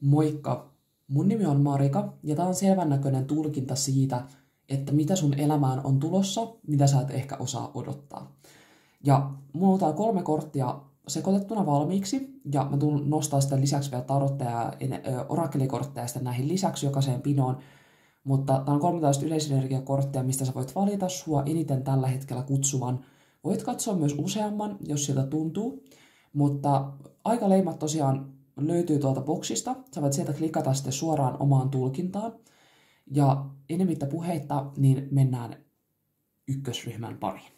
Moikka! Mun nimi on Marika ja tää on selvän näköinen tulkinta siitä, että mitä sun elämään on tulossa, mitä sä et ehkä osaa odottaa. Ja mulla on täällä 3 korttia sekoitettuna valmiiksi, ja mä tulen nostaa sitten lisäksi vielä tarotteja ja orakelikortteja sitten näihin lisäksi jokaiseen pinoon. Mutta tää on 13 yleisenergiakorttia, mistä sä voit valita sua eniten tällä hetkellä kutsuvan. Voit katsoa myös useamman, jos siltä tuntuu. Mutta aikaleimat tosiaan löytyy tuolta boksista. Sä voit sieltä klikata sitten suoraan omaan tulkintaan. Ja enemmittä puheitta, niin mennään ykkösryhmän pariin.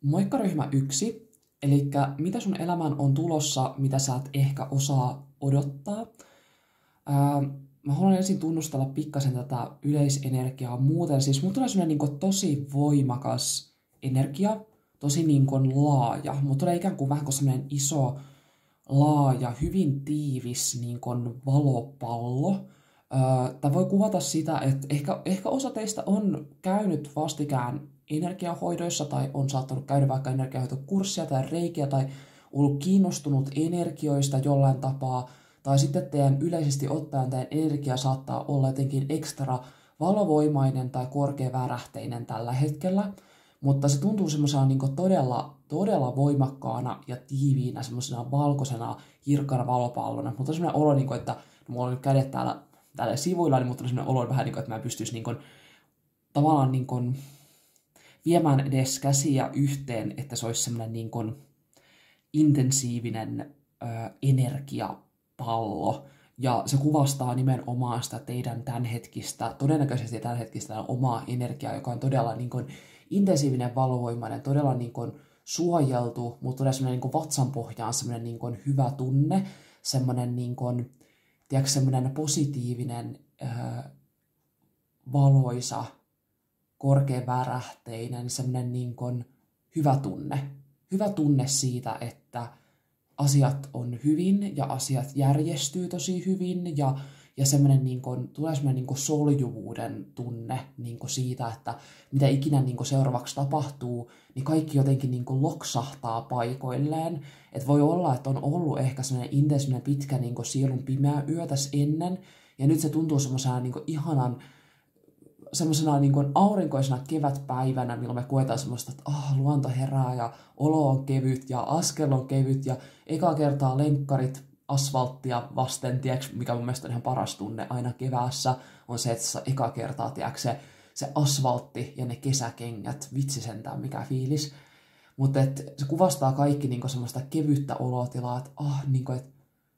Moikka ryhmä 1. Eli mitä sun elämään on tulossa, mitä sä et ehkä osaa odottaa. Mä haluan ensin tunnustella pikkasen tätä yleisenergiaa muuten. Siis mulla tulee sellainen niin tosi voimakas energia, tosi niin kuin laaja. Mulla tulee ikään kuin vähän kuin sellainen iso, laaja, hyvin tiivis niin kuin valopallo. Tämä voi kuvata sitä, että ehkä osa teistä on käynyt vastikään energiahoidoissa tai on saattanut käydä vaikka energiahoitokurssia tai reikiä tai ollut kiinnostunut energioista jollain tapaa. Tai sitten teidän yleisesti ottaen teidän energia saattaa olla jotenkin ekstra valovoimainen tai korkeavärähteinen tällä hetkellä. Mutta se tuntuu semmoisena niin todella voimakkaana ja tiiviinä, semmoisena valkoisena, kirkkana valopallona. Mutta on semmoinen olo, niin kuin, että mulla on nyt kädet täällä sivuilla, niin mutta on semmoinen olo vähän, niin kuin, että mä en pystyisi niin kuin, tavallaan niin kuin, viemään edes käsiä yhteen, että se olisi semmoinen niin kuin, intensiivinen energiapallo. Ja se kuvastaa nimenomaan sitä teidän todennäköisesti tämänhetkistä omaa energiaa, joka on todella niin kuin, intensiivinen, valovoimainen, todella niin kuin, suojeltu, mutta todella semmoinen niin kuin, vatsan pohjaan semmoinen niin kuin, hyvä tunne, semmoinen, niin kuin, tiedätkö, semmoinen positiivinen, valoisa, korkeavärähteinen, semmoinen niin kuin, hyvä tunne. Hyvä tunne siitä, että asiat on hyvin ja asiat järjestyy tosi hyvin ja semmoinen niin kuin, tulee semmoinen niin kuin soljuvuuden tunne niin kuin siitä, että mitä ikinä niin kuin seuraavaksi tapahtuu, niin kaikki jotenkin niin kuin loksahtaa paikoilleen. Et voi olla, että on ollut ehkä semmoinen intensiivinen pitkä niin kuin sielun pimeä yö tässä ennen, ja nyt se tuntuu semmoisena niin kuin ihanan, semmoisena niin kuin aurinkoisena kevätpäivänä, milloin me koetaan semmoista, että luonto herää ja olo on kevyt ja askel on kevyt ja eka kertaa lenkkarit asfalttia vasten, tiedätkö, mikä mun mielestä on ihan paras tunne aina keväässä, on se, että eka kertaa, tiedätkö, se asfaltti ja ne kesäkengät, vitsi sentään, mikä fiilis. Mutta se kuvastaa kaikki niinku semmoista kevyttä olotilaa, että niinku,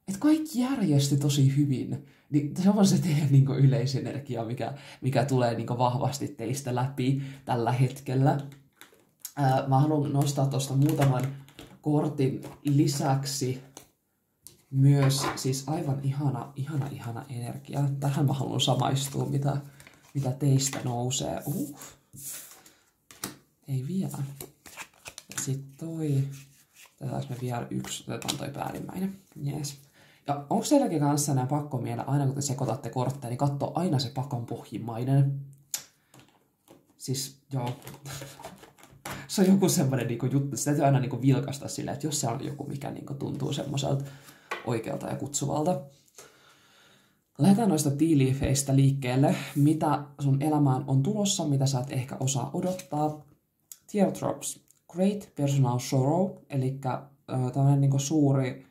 et kaikki järjesti tosi hyvin. Niin se on se teidän niinku yleisenergia, mikä tulee niinku vahvasti teistä läpi tällä hetkellä. Mä haluan nostaa tuosta muutaman kortin lisäksi myös siis aivan ihana energia. Tähän mä haluan samaistua, mitä teistä nousee. Ei vielä. Ja sit otetaan me vielä yksi, otetaan toi päällimmäinen. Yes. Ja onko teilläkin kanssa nämä pakko miellä, aina kun te sekoitatte kortteja, niin katso aina se pakon pohjimmainen. Siis joo. Se on joku semmoinen niinku juttu, sitä täytyy aina niinku vilkaista silleen, että jos se on joku, mikä niinku tuntuu semmoiselta oikealta ja kutsuvalta. Lähdetään noista tea leafeistä liikkeelle, mitä sun elämään on tulossa, mitä sä et ehkä osaa odottaa. Teardrops, great personal sorrow, eli tämmöinen niinku suuri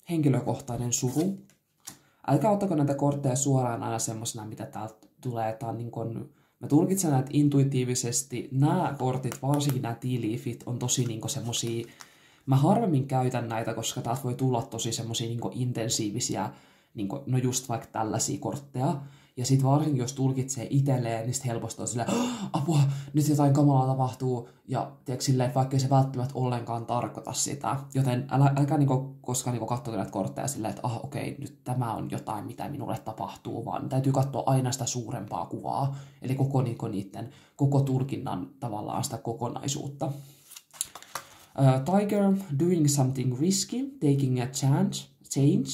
henkilökohtainen suru. Älkää ottako näitä kortteja suoraan aina semmosena, mitä täältä tulee. Tää on niin kun, mä tulkitsen näitä intuitiivisesti. Nämä kortit, varsinkin nämä tea leafit, on tosi niin semmosia. Mä harvemmin käytän näitä, koska täältä voi tulla tosi semmosia niin intensiivisiä, niin kun, no just vaikka tällaisia kortteja. Ja sit varsinkin, jos tulkitsee itselleen, niin sit helposti on silleen, apua, nyt jotain kamalaa tapahtuu. Ja tiedätkö silleen, vaikka ei se välttämättä ollenkaan tarkoita sitä. Joten älkää niinku koskaan niinku katsoa näitä kortteja silleen, että okei, nyt tämä on jotain, mitä minulle tapahtuu. Vaan täytyy katsoa aina sitä suurempaa kuvaa. Eli koko tulkinnan tavallaan sitä kokonaisuutta. Tiger, doing something risky, taking a change.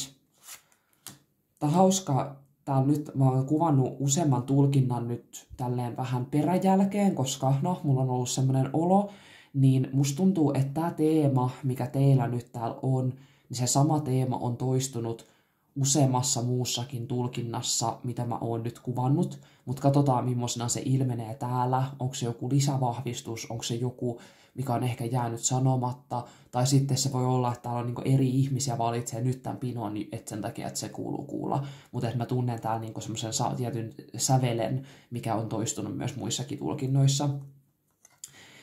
Tämä on hauska. Tää nyt, mä oon kuvannut useamman tulkinnan nyt tälleen vähän peräjälkeen, koska mulla on ollut semmoinen olo, niin musta tuntuu, että tämä teema, mikä teillä nyt täällä on, niin se sama teema on toistunut useammassa muussakin tulkinnassa, mitä mä oon nyt kuvannut, mutta katsotaan, millaisena se ilmenee täällä. Onko se joku lisävahvistus, onko se joku, mikä on ehkä jäänyt sanomatta, tai sitten se voi olla, että täällä on niinku eri ihmisiä valitsee nyt tämän pinon, että sen takia, että se kuuluu kuulla. Mutta mä tunnen täällä niinku semmoisen tietyn sävelen, mikä on toistunut myös muissakin tulkinnoissa.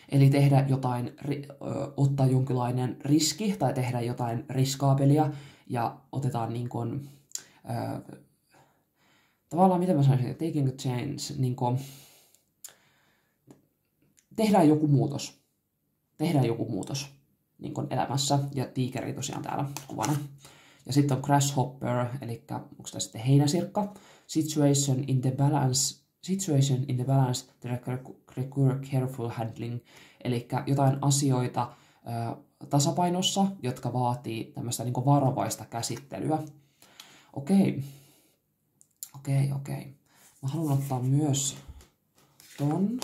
Eli tehdä jotain, ottaa jonkinlainen riski tai tehdä jotain riskaabelia ja otetaan niin kuin, tavallaan, mitä mä sanoisin, taking a chance, niin kuin, tehdään joku muutos. Tehdään joku muutos niin kuin elämässä, ja tiikeri tosiaan täällä kuvana. Ja sitten on grasshopper, eli onko tämä sitten heinäsirkka, situation in the balance that require careful handling, eli jotain asioita tasapainossa, jotka vaatii tämmöistä niin kuin varovaista käsittelyä. Okei. Mä haluan ottaa myös ton.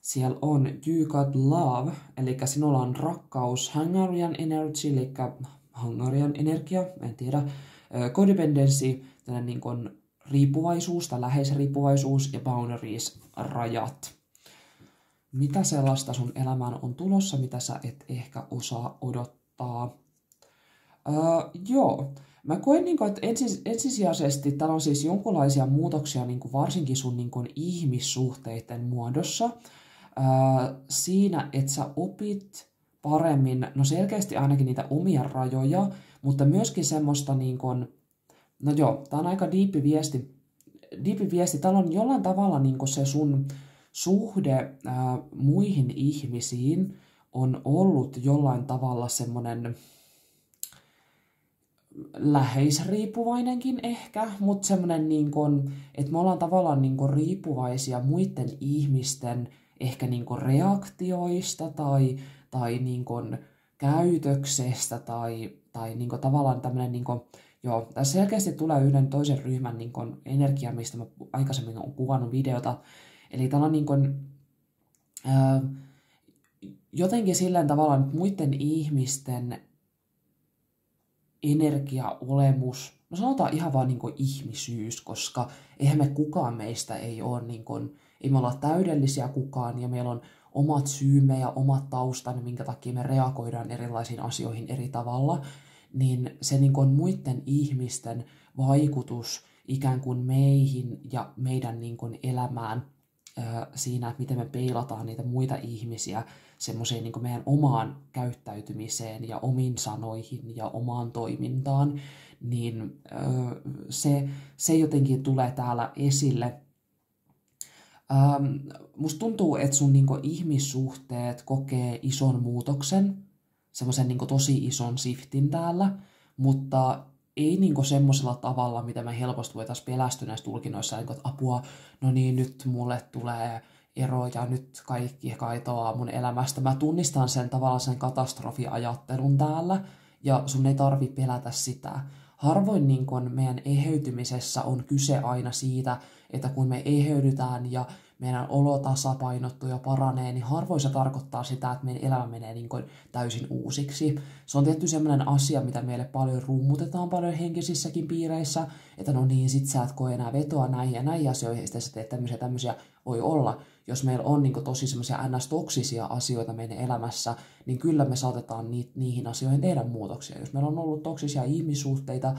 Siellä on You Got Love, eli sinulla on rakkaus, Hungarian Energy, eli Hungarian energia, en tiedä, codependency, tällainen niin kuin riippuvaisuus tai läheisriippuvaisuus ja boundaries, rajat. Mitä sellaista sun elämään on tulossa, mitä sä et ehkä osaa odottaa? Joo. Mä koen, että ensisijaisesti täällä on siis jonkinlaisia muutoksia varsinkin sun ihmissuhteiden muodossa. Siinä, että sä opit paremmin, no selkeästi ainakin niitä omia rajoja, mutta myöskin semmoista, no joo, tää on aika diippi viesti. Täällä on jollain tavalla se sun suhde muihin ihmisiin on ollut jollain tavalla semmoinen läheisriippuvainenkin ehkä, mutta semmoinen, että me ollaan tavallaan riippuvaisia muiden ihmisten ehkä reaktioista tai käytöksestä tai tavallaan tämmöinen, joo, tässä selkeästi tulee yhden toisen ryhmän energia, mistä mä aikaisemmin olen kuvannut videota. Eli täällä on jotenkin silleen tavallaan, että muiden ihmisten energiaolemus, no sanotaan ihan vaan ihmisyys, koska eihän me kukaan meistä ei ole, ei me olla täydellisiä kukaan, ja meillä on omat syymme ja omat taustamme, minkä takia me reagoidaan erilaisiin asioihin eri tavalla, niin se muiden ihmisten vaikutus ikään kuin meihin ja meidän elämään siinä, että miten me peilataan niitä muita ihmisiä semmoiseen meidän omaan käyttäytymiseen ja omiin sanoihin ja omaan toimintaan, niin se jotenkin tulee täällä esille. Musta tuntuu, että sun ihmissuhteet kokee ison muutoksen, semmoisen tosi ison shiftin täällä, mutta ei semmoisella tavalla, mitä me helposti voitaisiin pelästyä näissä tulkinnoissa, että apua, no niin, nyt mulle tulee ero ja nyt kaikki kaitoaa mun elämästä. Mä tunnistan sen tavallaan sen katastrofiajattelun täällä, ja sun ei tarvi pelätä sitä. Harvoin meidän eheytymisessä on kyse aina siitä, että kun me eheydytään ja meidän olo tasapainottuu ja paranee, niin harvoin se tarkoittaa sitä, että meidän elämä menee täysin uusiksi. Se on tietty sellainen asia, mitä meille paljon rummutetaan paljon henkisissäkin piireissä, että no niin, sit sä et koe enää vetoa näihin ja näihin asioihin, ja sitten sä teet tämmöisiä voi olla. Jos meillä on tosi semmoisia ns-toksisia asioita meidän elämässä, niin kyllä me saatetaan niihin asioihin tehdä muutoksia. Jos meillä on ollut toksisia ihmissuhteita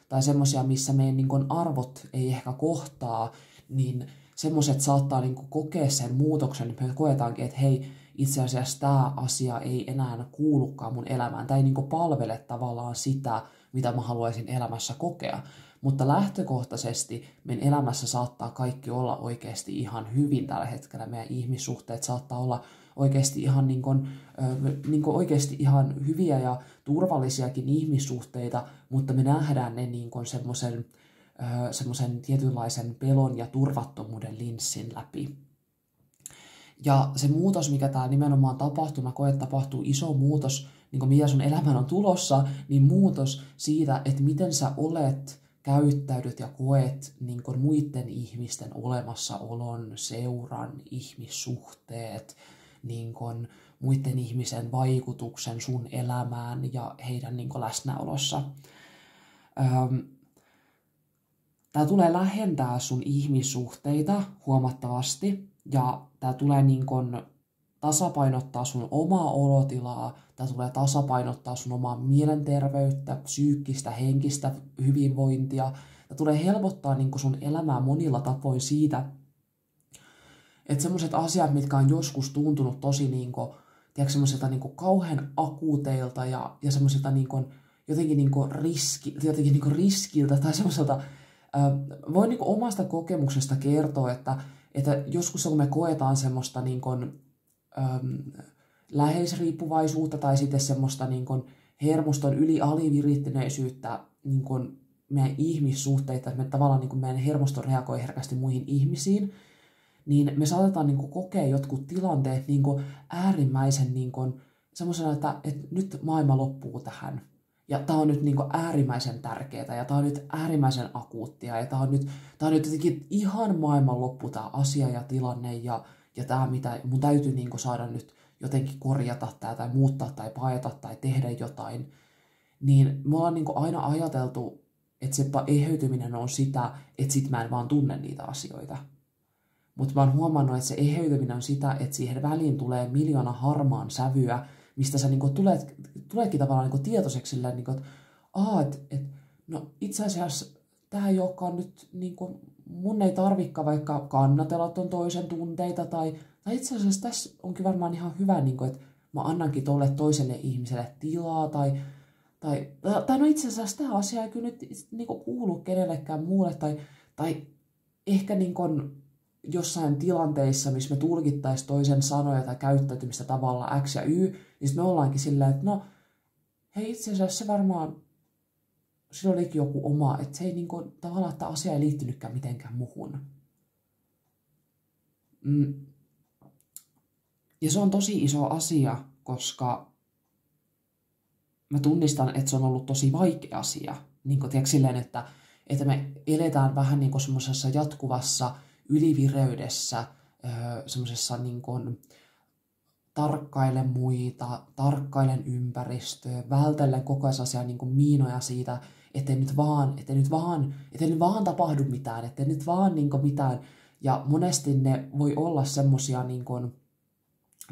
tai semmoisia, missä meidän arvot ei ehkä kohtaa, niin semmoiset saattaa kokea sen muutoksen, että me koetaankin, että hei, itse asiassa tämä asia ei enää kuulukaan mun elämään. Tämä ei palvele tavallaan sitä, mitä mä haluaisin elämässä kokea. Mutta lähtökohtaisesti meidän elämässä saattaa kaikki olla oikeasti ihan hyvin tällä hetkellä. Meidän ihmissuhteet saattaa olla oikeasti ihan, oikeasti ihan hyviä ja turvallisiakin ihmissuhteita, mutta me nähdään ne semmoisen tietynlaisen pelon ja turvattomuuden linssin läpi. Ja se muutos, mikä täällä nimenomaan tapahtuu, mä koen, että tapahtuu iso muutos, mitä sun elämään on tulossa, niin muutos siitä, että miten sä olet, käyttäydyt ja koet muiden ihmisten olemassaolon, seuran, ihmissuhteet, muiden ihmisen vaikutuksen sun elämään ja heidän niin kuin läsnäolossa. Tämä tulee lähentää sun ihmissuhteita huomattavasti ja tämä tulee niin kuin tasapainottaa sun omaa olotilaa, tämä tulee tasapainottaa sun omaa mielenterveyttä, psyykkistä, henkistä hyvinvointia. Tämä tulee helpottaa niin kuin sun elämää monilla tapoin siitä, että sellaiset asiat, mitkä on joskus tuntunut tosi niin kuin, tiedätkö, semmoisilta niin kuin kauhean akuuteilta ja semmoisilta niin kuin, jotenkin niin kuin riskiltä tai semmoiselta, voin niin kuin omasta kokemuksesta kertoa, että joskus kun me koetaan semmoista niin kuin, läheisriippuvaisuutta tai sitten semmoista niin kuin hermoston alivirittyneisyyttä niin kuin meidän ihmissuhteita, että me tavallaan niin kuin meidän hermosto reagoi herkästi muihin ihmisiin, niin me saatetaan niin kuin kokea jotkut tilanteet niin kuin äärimmäisen niin kuin semmoisena, että nyt maailma loppuu tähän. Ja tämä on nyt niin kuin äärimmäisen tärkeää ja tämä on nyt äärimmäisen akuuttia ja tämä on nyt jotenkin ihan maailman loppu tämä asia ja tilanne ja tämä, mitä mun täytyy niin kuin saada nyt jotenkin korjata tämä tai muuttaa tai paeta tai tehdä jotain. Niin me ollaan niin kuin aina ajateltu, että se eheytyminen on sitä, että sit mä en vaan tunne niitä asioita. Mutta mä oon huomannut, että se eheytyminen on sitä, että siihen väliin tulee miljoona harmaan sävyä, mistä sä niinku tuleekin tavallaan niinku tietoiseksi silleen, niinku, että no itse asiassa tämä ei olekaan nyt, niinku, mun ei tarvikaan vaikka kannatella ton toisen tunteita, tai itse asiassa tässä onkin varmaan ihan hyvä, niinku, että mä annankin tolle toiselle ihmiselle tilaa, tai no itse asiassa tämä asia ei kyllä nyt niinku kuulu kenellekään muulle, tai ehkä niinku jossain tilanteissa, missä me tulkittaisiin toisen sanoja tai käyttäytymistä tavalla X ja Y, niin me ollaankin silleen, että no, hei itse asiassa se varmaan, sillä olikin joku oma, että se ei niin kuin, tavallaan, että asia ei liittynytkään mitenkään muhun. Ja se on tosi iso asia, koska mä tunnistan, että se on ollut tosi vaikea asia. Niin kuin, tiedätkö, silleen, että me eletään vähän niin kuin semmoisessa jatkuvassa ylivireydessä, semmoisessa niin kuin tarkkailen muita, tarkkailen ympäristöä, vältellen koko ajan niin kuin miinoja siitä, ettei nyt vaan tapahdu mitään, ettei nyt vaan niin kuin mitään. Ja monesti ne voi olla semmosia, niin kuin,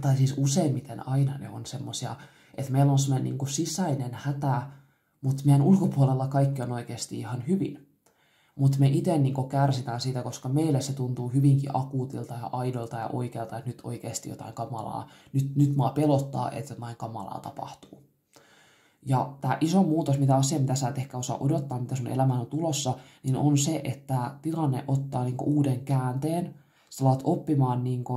tai siis useimmiten aina ne on semmosia, että meillä on semmoinen niin kuin sisäinen hätä, mutta meidän ulkopuolella kaikki on oikeasti ihan hyvin. Mutta me itse niinku kärsitään siitä, koska meille se tuntuu hyvinkin akuutilta ja aidolta ja oikealta, että nyt oikeasti jotain kamalaa, nyt mua pelottaa, että jotain kamalaa tapahtuu. Ja tämä iso muutos, mitä sä et ehkä osaa odottaa, mitä sun elämään on tulossa, niin on se, että tilanne ottaa niinku uuden käänteen. Sä alat oppimaan niinku,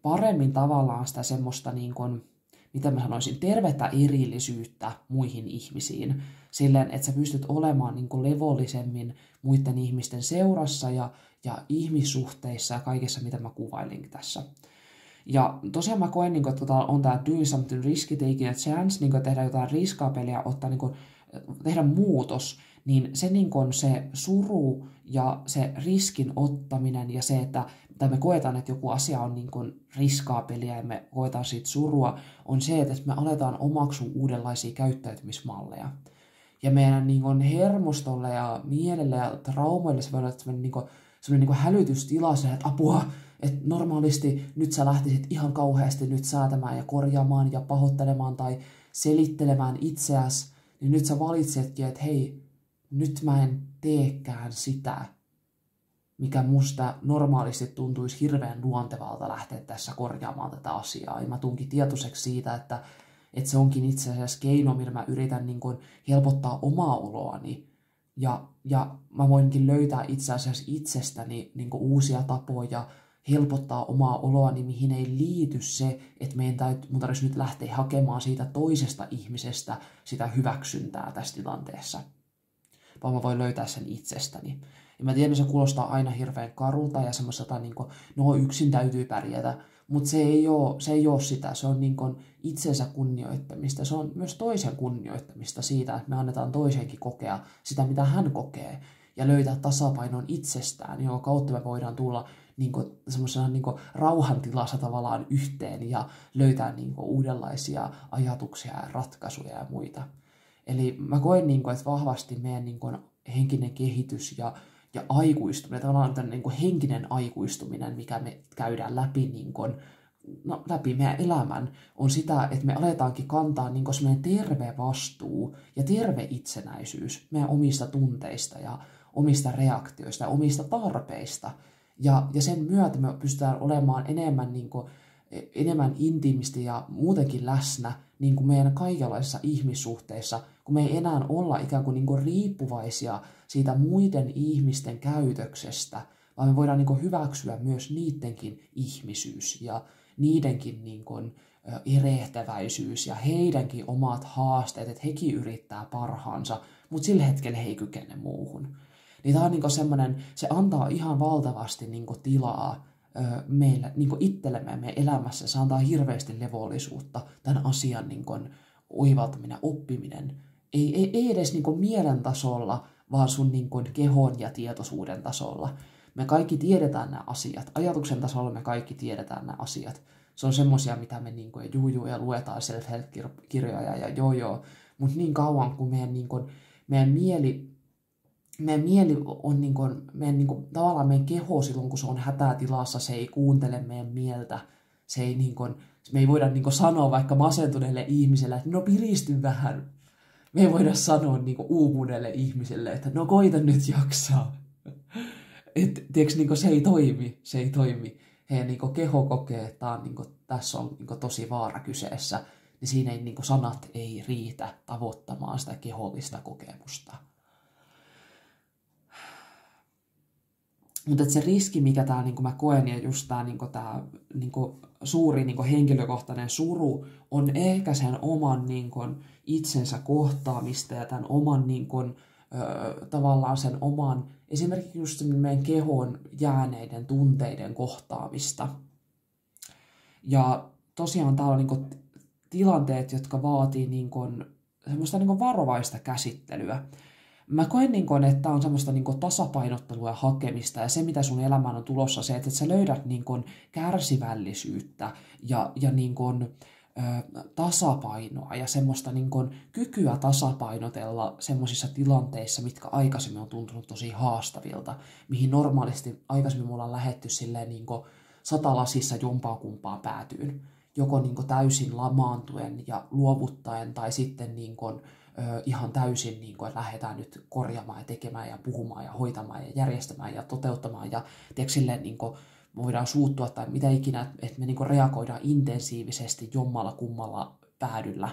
paremmin tavallaan sitä semmoista, niinku, mitä mä sanoisin, tervettä erillisyyttä muihin ihmisiin. Silleen, että sä pystyt olemaan niin kuin levollisemmin muiden ihmisten seurassa ja ihmissuhteissa ja kaikessa, mitä mä kuvailin tässä. Ja tosiaan mä koen, niin kuin, että on tää doing something risky, taking a chance, niin kuin, tehdä jotain riskaapeliä, ottaa, niin kuin, tehdä muutos, niin se, niin kuin, se suru ja se riskin ottaminen ja se, että me koetaan, että joku asia on niin kuin riskaapeliä ja me koetaan siitä surua, on se, että me aletaan omaksua uudenlaisia käyttäytymismalleja. Ja meidän niin kuin hermostolle ja mielelle ja traumoille se voi olla sellainen niin kuin hälytystila, että apua, että normaalisti nyt sä lähtisit ihan kauheasti nyt säätämään ja korjaamaan ja pahoittelemaan tai selittelemään itseäsi, niin nyt sä valitsetkin, että hei, nyt mä en teekään sitä, mikä musta normaalisti tuntuisi hirveän luontevalta lähteä tässä korjaamaan tätä asiaa. Ja mä tunkin tietoiseksi siitä, että se onkin itse asiassa keino, millä mä yritän niin kuin helpottaa omaa oloani. Ja mä voinkin löytää itse asiassa itsestäni niin kuin uusia tapoja helpottaa omaa oloani, mihin ei liity se, että mun tarvitsisi nyt lähteä hakemaan siitä toisesta ihmisestä sitä hyväksyntää tässä tilanteessa. Vaan mä voin löytää sen itsestäni. Ja mä tiedän, se kuulostaa aina hirveän karulta ja semmoiselta, niin kuin, no yksin täytyy pärjätä, mutta se ei ole sitä. Se on niin kuin itsensä kunnioittamista. Se on myös toisen kunnioittamista siitä, että me annetaan toisenkin kokea sitä, mitä hän kokee. Ja löytää tasapainon itsestään, jonka kautta me voidaan tulla semmoisena rauhantilassa tavallaan yhteen ja löytää uudenlaisia ajatuksia ja ratkaisuja ja muita. Eli mä koen, että vahvasti meidän henkinen kehitys ja aikuistuminen, tavallaan tämän henkinen aikuistuminen, mikä me käydään läpi, läpi meidän elämän, on sitä, että me aletaankin kantaa semmoinen terve vastuu ja terve itsenäisyys meidän omista tunteista ja omista reaktioista ja omista tarpeista. Ja sen myötä me pystytään olemaan enemmän intiimisti ja muutenkin läsnä meidän kaikenlaisissa ihmissuhteissa, kun me ei enää olla ikään kuin riippuvaisia siitä muiden ihmisten käytöksestä, vaan me voidaan hyväksyä myös niidenkin ihmisyys ja niidenkin erehtäväisyys ja heidänkin omat haasteet, että hekin yrittää parhaansa, mutta sillä hetkellä he ei kykene muuhun. Niin tämä on semmoinen, se antaa ihan valtavasti tilaa meille, itsellemme meidän elämässä. Se antaa hirveästi levollisuutta, tämän asian oivaltaminen, oppiminen. Ei edes mielen tasolla, vaan sun kehon ja tietoisuuden tasolla. Me kaikki tiedetään nämä asiat. Ajatuksen tasolla me kaikki tiedetään nämä asiat. Se on semmoisia, mitä me ja luetaan self-help-kirjoja ja joo. Mutta niin kauan kuin meidän mieli on tavallaan meidän keho silloin, kun se on hätätilassa, se ei kuuntele meidän mieltä. Me ei voida sanoa vaikka masentuneelle ihmiselle, että no piristy vähän. Me ei voida sanoa uupuneelle ihmiselle, että no koita nyt jaksaa. Se ei toimi. Heidän keho kokee, että tässä on tosi vaara kyseessä. Niin siinä ei, sanat ei riitä tavoittamaan sitä kehollista kokemusta. Mutta se riski, mikä tää mä koen, ja just tää suuri henkilökohtainen suru, on ehkä sen oman itsensä kohtaamista ja tämän oman tavallaan sen oman, esimerkiksi just meidän kehon jääneiden tunteiden kohtaamista. Ja tosiaan täällä on tilanteet, jotka vaatii semmoista varovaista käsittelyä. Mä koen, että tämä on semmoista tasapainottelua ja hakemista, ja se, mitä sun elämään on tulossa, se, että sä löydät kärsivällisyyttä ja tasapainoa ja semmoista kykyä tasapainotella semmoisissa tilanteissa, mitkä aikaisemmin on tuntunut tosi haastavilta, mihin normaalisti aikaisemmin me ollaan lähetty silleen satalasissa jompaa kumpaan päätyyn. Joko täysin lamaantuen ja luovuttaen tai sitten ihan täysin, että lähdetään nyt korjaamaan ja tekemään ja puhumaan ja hoitamaan ja järjestämään ja toteuttamaan ja silleen voidaan suuttua tai mitä ikinä, että me reagoidaan intensiivisesti jommalla kummalla päädyllä.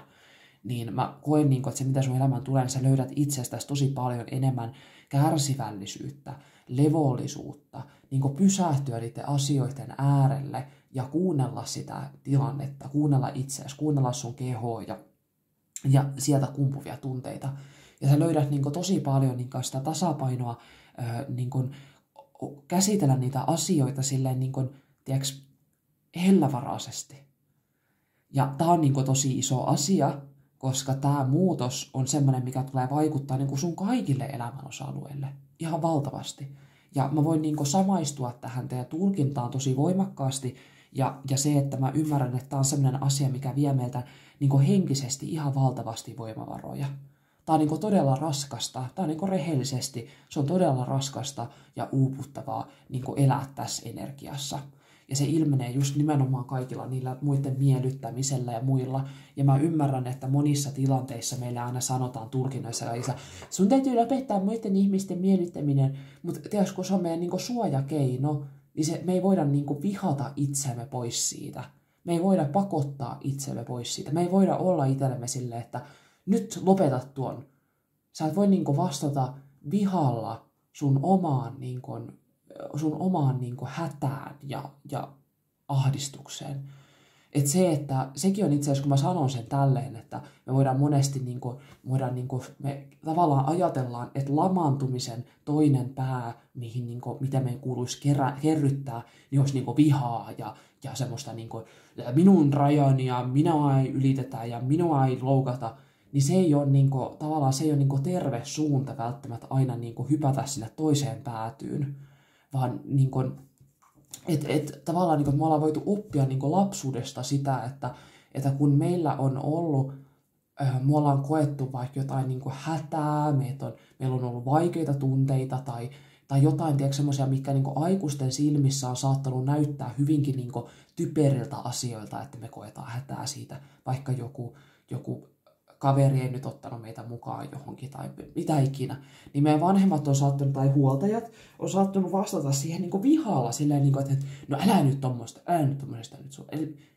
Niin mä koen, että se mitä sun elämään tulee, niin sä löydät itsestäsi tosi paljon enemmän kärsivällisyyttä, levollisuutta, pysähtyä niiden asioiden äärelle ja kuunnella sitä tilannetta, kuunnella itseäsi, kuunnella sun kehoa ja sieltä kumpuvia tunteita. Ja sä löydät tosi paljon sitä tasapainoa käsitellä niitä asioita silleen hellävaraisesti. Ja tää on tosi iso asia, koska tää muutos on semmoinen, mikä tulee vaikuttaa sun kaikille elämän osa-alueille ihan valtavasti. Ja mä voin samaistua tähän teidän tulkintaan tosi voimakkaasti. Ja se, että mä ymmärrän, että tää on semmoinen asia, mikä vie meiltä henkisesti ihan valtavasti voimavaroja. Tää on todella raskasta, tää on rehellisesti, se on todella raskasta ja uuputtavaa elää tässä energiassa. Ja se ilmenee just nimenomaan kaikilla niillä muiden miellyttämisellä ja muilla. Ja mä ymmärrän, että monissa tilanteissa meillä aina sanotaan tulkinnoissa kaikissa, sun täytyy lopettaa muiden ihmisten miellyttäminen, mutta tiedätkö, kun se on meidän suojakeino, niin me ei voida vihata itseämme pois siitä. Me ei voida pakottaa itseämme pois siitä. Me ei voida olla itsellemme silleen, että nyt lopetat tuon. Sä et voi vastata vihalla sun omaan hätään ja ahdistukseen. Että sekin on itse asiassa, kun mä sanon sen tälleen, että me voidaan monesti me tavallaan ajatellaan, että lamaantumisen toinen pää, mitä meidän kuuluisi kerryttää, niin olisi vihaa ja semmoista minun rajani ja minua ei ylitetä ja minua ei loukata. Niin se ei ole tavallaan se ei ole terve suunta välttämättä aina hypätä sinne toiseen päätyyn, vaan tavallaan niin me ollaan voitu oppia niin lapsuudesta sitä, että kun meillä on ollut, me ollaan koettu vaikka jotain niin hätää, meillä on ollut vaikeita tunteita tai jotain, tiedätkö, semmoisia, mitkä niin aikuisten silmissä on saattanut näyttää hyvinkin niin typeriltä asioilta, että me koetaan hätää siitä, vaikka joku kaveri ei nyt ottanut meitä mukaan johonkin tai mitä ikinä, niin meidän vanhemmat on saattanut, tai huoltajat on saattanut vastata siihen niin vihalla silleen, niin kuin, että no älä nyt tommosesta nyt sun,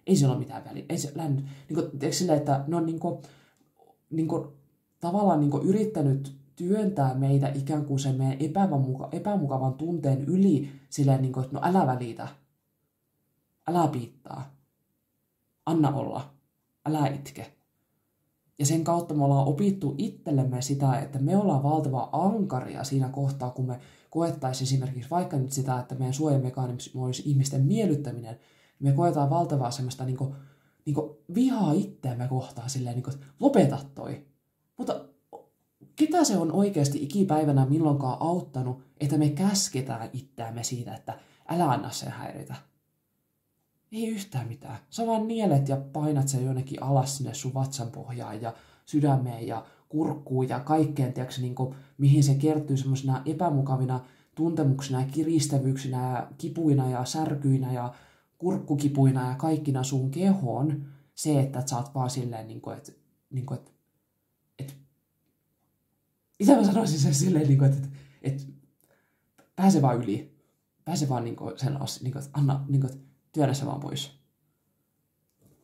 ei sillä ole mitään väliä, niin silleen, että ne on tavallaan yrittänyt työntää meitä ikään kuin sen meidän epämukavan tunteen yli silleen, niin kuin, että no älä välitä, älä piittaa, anna olla, älä itke. Ja sen kautta me ollaan opittu itsellemme sitä, että me ollaan valtava ankaria siinä kohtaa, kun me koettaisiin esimerkiksi vaikka nyt sitä, että meidän suojamekanismi olisi ihmisten miellyttäminen, niin me koetaan valtavaa semmoista vihaa itseämme kohtaan silleen, että lopeta toi. Mutta ketä se on oikeasti ikipäivänä milloinkaan auttanut, että me käsketään itseämme siitä, että älä anna sen häiritä? Ei yhtään mitään. Sä vaan nielet ja painat sen jonnekin alas sinne sun vatsanpohjaan ja sydämeen ja kurkkuun ja kaikkeen, tiedätkö, mihin se kertyy semmoisena epämukavina tuntemuksina ja kiristävyyksinä ja kipuina ja särkyinä ja kurkkukipuina ja kaikkina sun kehoon. Se, että sä oot vaan silleen, että mitä mä sanoisin sen silleen, että pääse vaan yli. Pääse vaan sen että anna, että työnnä se vaan pois.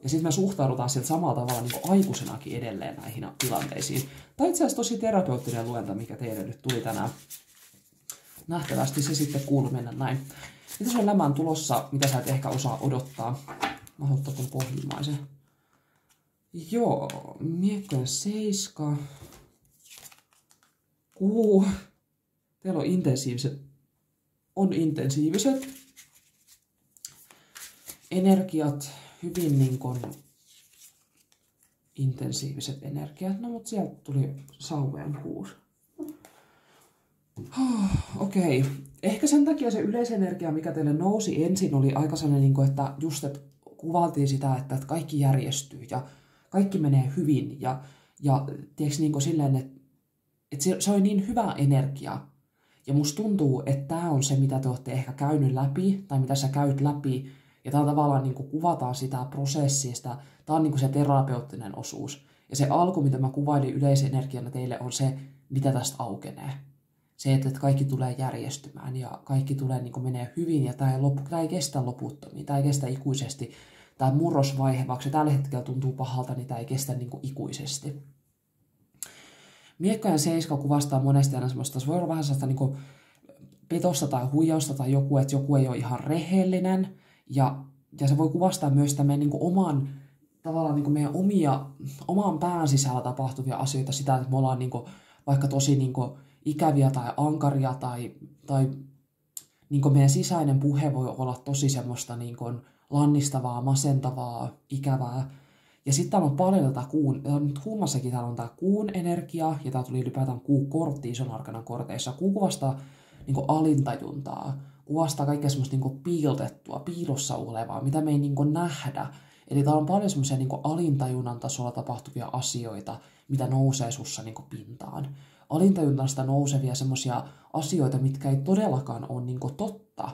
Ja sitten me suhtaudutaan sieltä samalla tavalla aikuisenakin edelleen näihin tilanteisiin. Tämä itse asiassa tosi terapeuttinen luenta, mikä teille nyt tuli tänään. Nähtävästi se sitten kuuluu mennä näin. Mitä sun elämään tulossa, mitä sä et ehkä osaa odottaa? Mä ottaa ton pohjimmaisen. Joo, miekkojen 7. Teillä on intensiiviset energiat, hyvin intensiiviset energiat. No, mutta sieltä tuli Sauvojen 6. Okei. Ehkä sen takia se yleisenergia, mikä teille nousi ensin, oli aika sellainen, että just että kuvaltiin sitä, että kaikki järjestyy ja kaikki menee hyvin. Ja tiedätkö, silleen, että se oli niin hyvä energia. Ja musta tuntuu, että tämä on se, mitä te olette ehkä käynyt läpi, tai mitä sä käyt läpi. Ja tämä tavallaan kuvataan sitä prosessista. Tämä on se terapeuttinen osuus. Ja se alku, mitä mä kuvailin yleisenergiana teille, on se, mitä tästä aukenee. Se, että kaikki tulee järjestymään ja kaikki tulee menee hyvin ja tämä ei kestä loputtomiin. Tämä ei kestä ikuisesti. Tämä murrosvaihe, vaikka se tällä hetkellä tuntuu pahalta, niin tämä ei kestä ikuisesti. Miekkojen 7 kuvastaa monesti aina semmoista, se voi olla vähän sellaista petosta tai huijausta tai että joku ei ole ihan rehellinen. Ja se voi kuvastaa myös sitä meidän oman, tavallaan meidän oman pään sisällä tapahtuvia asioita, sitä, että me ollaan vaikka tosi ikäviä tai ankaria tai meidän sisäinen puhe voi olla tosi semmoista lannistavaa, masentavaa, ikävää. Ja sitten täällä on paljon tätä kummassakin täällä on tämä kuun energia, ja täällä tuli ylipäätään kuu-kortti ison arkanan korteissa. Kuu kuvastaa alintajuntaa, kuvastaa kaikkea semmoista piilotettua, piilossa olevaa, mitä me ei nähdä. Eli täällä on paljon semmoisia alintajunnan tasolla tapahtuvia asioita, mitä nousee sussa pintaan. Alintajunnasta nousevia semmoisia asioita, mitkä ei todellakaan ole totta,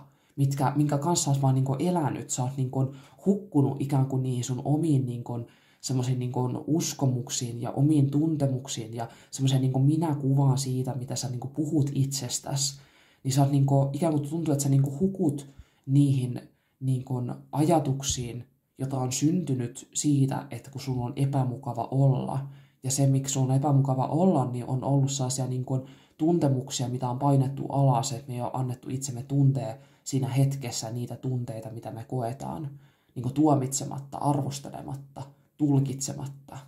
minkä kanssa olet vaan elänyt. Sä oot hukkunut ikään kuin niihin sun omiin semmoisiin uskomuksiin ja omiin tuntemuksiin ja semmoiseen minäkuvaan siitä, mitä sä puhut itsestäsi. Niin sä oot ikään kuin tuntuu, että sä hukut niihin ajatuksiin, jota on syntynyt siitä, että kun sun on epämukava olla. Ja se, miksi sun on epämukava olla, niin on ollut sellaisia tuntemuksia, mitä on painettu alas, että me ei ole annettu itsemme tuntea siinä hetkessä niitä tunteita, mitä me koetaan, tuomitsematta, arvostelematta, tulkitsematta.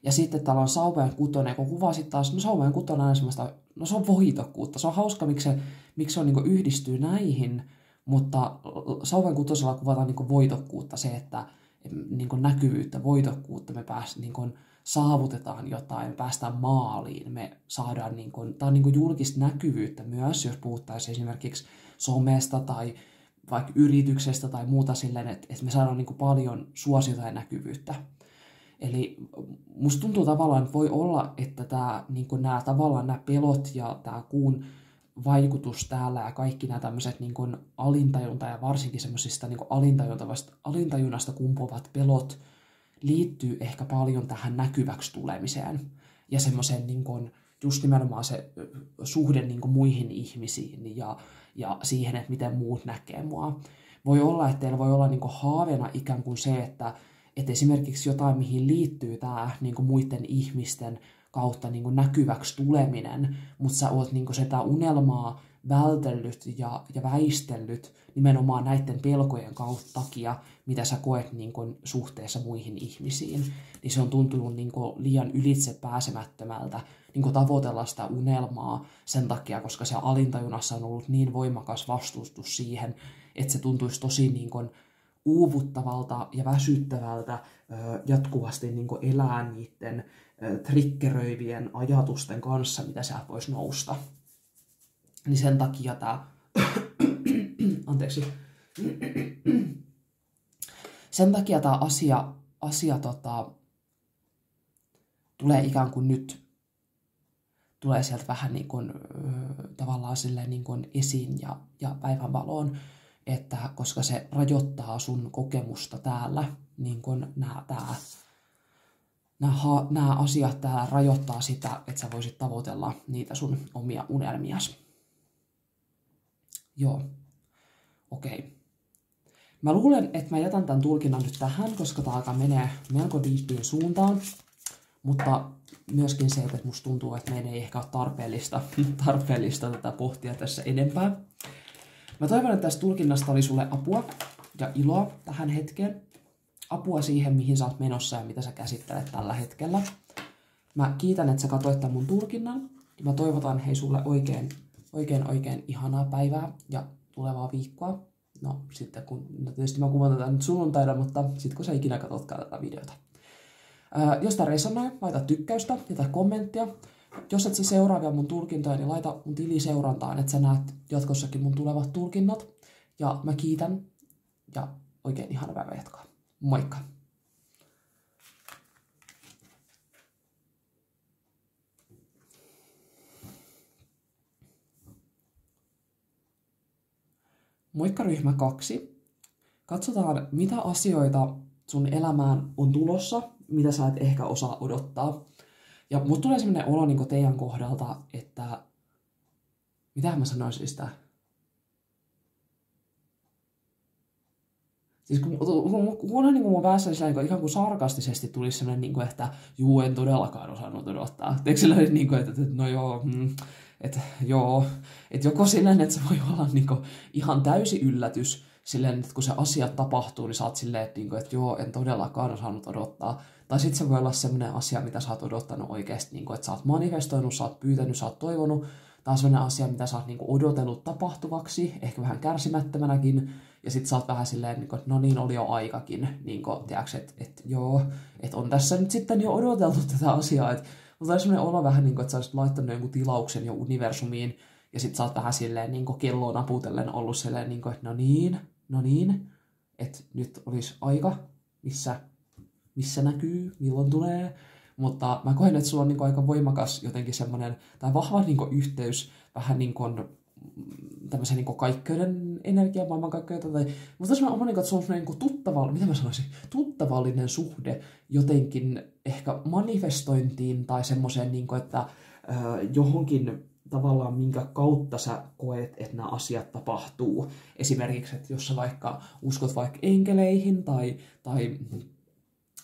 Ja sitten täällä on Sauvojen 6, kun kuvasit taas, no Sauvojen 6 on aina semmoista, no se on voitokkuutta. Se on hauska, miksi se on yhdistyy näihin, mutta Sauvojen 6 kuvataan voitokkuutta, se, että näkyvyyttä, voitokkuutta, me saavutetaan jotain, me päästään maaliin, me saadaan, tämä on julkista näkyvyyttä myös, jos puhuttaisiin esimerkiksi somesta tai vaikka yrityksestä tai muuta silleen, että me saadaan niin kuin paljon suosiota ja näkyvyyttä. Eli musta tuntuu tavallaan, että voi olla, että nämä pelot ja tämä kuun vaikutus täällä ja kaikki nämä tämmöiset niin kuin alintajunta ja varsinkin semmoisista niin kuin alintajunnasta kumpuavat pelot liittyy ehkä paljon tähän näkyväksi tulemiseen ja semmoiseen niin kuin just nimenomaan se suhde niin kuin muihin ihmisiin ja siihen, että miten muut näkee mua. Voi olla, että teillä voi olla niin kuin haaveena ikään kuin se, että esimerkiksi jotain, mihin liittyy tämä niin kuin muiden ihmisten kautta niin kuin näkyväksi tuleminen, mutta sä oot niin kuin sitä unelmaa vältellyt ja väistellyt nimenomaan näiden pelkojen takia, mitä sä koet niin kuin suhteessa muihin ihmisiin, niin se on tuntunut niin kuin liian ylitse pääsemättömältä niin kuin tavoitella sitä unelmaa sen takia, koska se alintajunassa on ollut niin voimakas vastustus siihen, että se tuntuisi tosi niin kuin uuvuttavalta ja väsyttävältä jatkuvasti niin kuin elää niiden triggeröivien ajatusten kanssa, mitä sä vois nousta. Niin sen takia tämä anteeksi. Sen takia tämä asia tulee ikään kuin nyt tulee sieltä vähän niin kuin, tavallaan silleen niin kuin esiin ja päivänvaloon, että koska se rajoittaa sun kokemusta täällä, niin kuin nämä asiat täällä rajoittaa sitä, että sä voisit tavoitella niitä sun omia unelmias. Joo, okei. Mä luulen, että mä jätän tämän tulkinnan nyt tähän, koska tää alkaa menee melko diippiin suuntaan, mutta myöskin se, että musta tuntuu, että meidän ei ehkä ole tarpeellista tätä pohtia tässä enempää. Mä toivon, että tästä tulkinnasta oli sulle apua ja iloa tähän hetkeen. Apua siihen, mihin sä oot menossa ja mitä sä käsittelet tällä hetkellä. Mä kiitän, että sä katsoit tämän mun tulkinnan. Mä toivotan sulle oikein ihanaa päivää ja tulevaa viikkoa. No sitten tietysti mä kuvan tätä nyt sunnuntaina, mutta sitten kun sä ikinä katsotkaan tätä videota. Jos tää resonoi, laita tykkäystä, jätä kommenttia. Jos et sä seuraa vielä mun tulkintoja, niin laita mun tili seurantaan, että sä näet jatkossakin mun tulevat tulkinnat. Ja mä kiitän ja oikein ihana päivä jatkaa. Moikka! Moikka ryhmä 2. Katsotaan, mitä asioita sun elämään on tulossa, mitä sä et ehkä osaa odottaa. Ja mut tulee sellainen olo niin teidän kohdalta, että mitä mä sanoisin sitä? Siis kun niin mun päässä niin ikään kuin sarkastisesti tulisi sellainen, niin kuin, että juu, en todellakaan osannut odottaa. Eikö sellainen, niin kuin, että no joo, että joko silleen, että se voi olla niin kuin, ihan täysi yllätys, silleen, että kun se asia tapahtuu, niin sä oot silleen, että joo, en todellakaan osannut odottaa. Tai sitten se voi olla sellainen asia, mitä sä oot odottanut oikeasti, niin kuin, että sä oot manifestoinut, sä oot pyytänyt, sä oot toivonut. Tämä on sellainen asia, mitä sä oot niin kuin, odotellut tapahtuvaksi, ehkä vähän kärsimättömänäkin. Ja sit sä oot vähän silleen, että no niin, oli jo aikakin, niin kuin, tiedätkö, että joo, että on tässä nyt sitten jo odoteltu tätä asiaa. Mutta on sellainen olo vähän niin kuin, että sä olisit laittanut jonkun tilauksen jo universumiin, ja sit sä oot vähän silleen niin kuin kelloa naputellen ollut silleen, niin kuin, että no niin, että nyt olisi aika, missä näkyy, milloin tulee. Mutta mä koen, että sulla on niin kuin aika voimakas jotenkin semmoinen, tai vahva niin kuin yhteys vähän niin kuin tämmöisen niin kaikkeuden energiaa, maailmankaikkeutta. Mutta tässä on niin kuin, että sulla on niin tuttavallinen suhde jotenkin ehkä manifestointiin tai semmoiseen, niin kuin, että johonkin tavallaan minkä kautta sä koet, että nämä asiat tapahtuu. Esimerkiksi, että jos sä vaikka uskot vaikka enkeleihin tai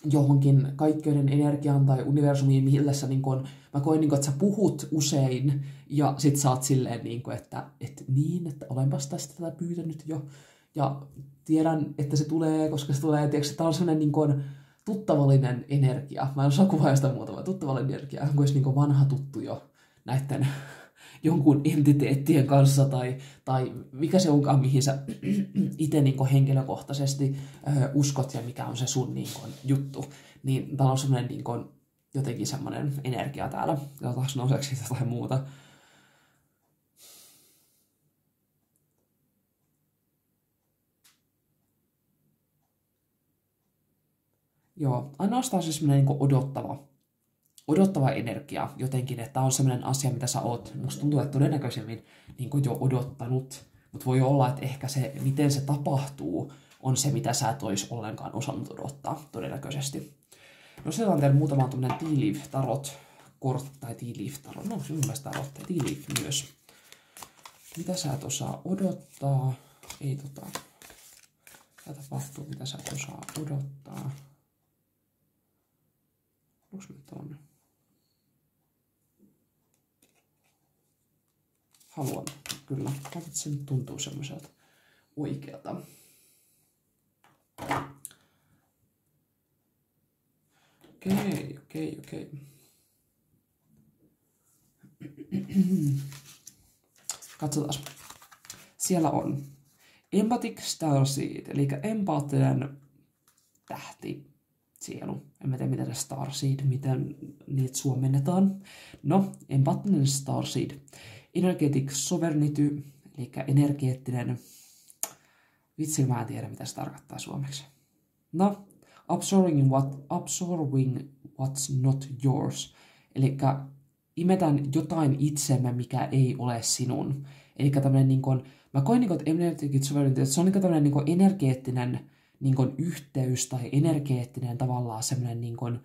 johonkin kaikkeuden energiaan tai universumiin, millä sä, niin kun, mä koen, niin kun, että sä puhut usein ja sit sä oot silleen, niin kun, että olenpas tästä tätä pyytänyt jo ja tiedän, että se tulee, koska se tulee, tiedätkö, tää on sellainen niin kun, tuttavallinen energia. Mä en osaa kuvaa sitä muuta, vaan tuttavallinen energia, kun olisi niin kun, vanha tuttu jo näiden jonkun entiteettien kanssa tai mikä se onkaan, mihin sä itse niin henkilökohtaisesti uskot ja mikä on se sun niin kuin, juttu. Niin täällä on semmoinen niin kuin, jotenkin semmoinen energia täällä. Katsotaan nouseeko siitä jotain muuta. Joo, ainoastaan se semmoinen niin odottava energia jotenkin, että on semmoinen asia, mitä sä oot. Musta tuntuu, että todennäköisemmin niin jo odottanut, mutta voi olla, että ehkä se, miten se tapahtuu, on se, mitä sä et olisi ollenkaan osannut odottaa todennäköisesti. No se on teillä muutama tämmöinen Tea Leaf Tarot kortti, tai Tea Leaf Tarot, no se on mielestä tarot, Tea Leaf myös. Mitä sä et osaa odottaa? Ei Mitä tapahtuu, mitä sä et osaa odottaa? Onko nyt on? Haluan, kyllä. Se nyt tuntuu semmoiselta oikealta. Okei. Katsotaan. Siellä on Empathic Starseed, eli empaattinen tähti, sielu. En tiedä, miten se Starseed, miten niitä suomennetaan. No, empaattinen Starseed. Energetic Sovereignty, eli energeettinen. Vitsi, mä en tiedä, mitä se tarkoittaa suomeksi. No, absorbing what's not yours. Eli imetään jotain itsemme, mikä ei ole sinun. Eli tämmöinen, niin kuin, mä koin, niin kuin, että energetic sovereignty, että se on niin kuin, tämmöinen niin kuin energeettinen niin kuin, yhteys tai energeettinen tavallaan semmoinen niin kuin,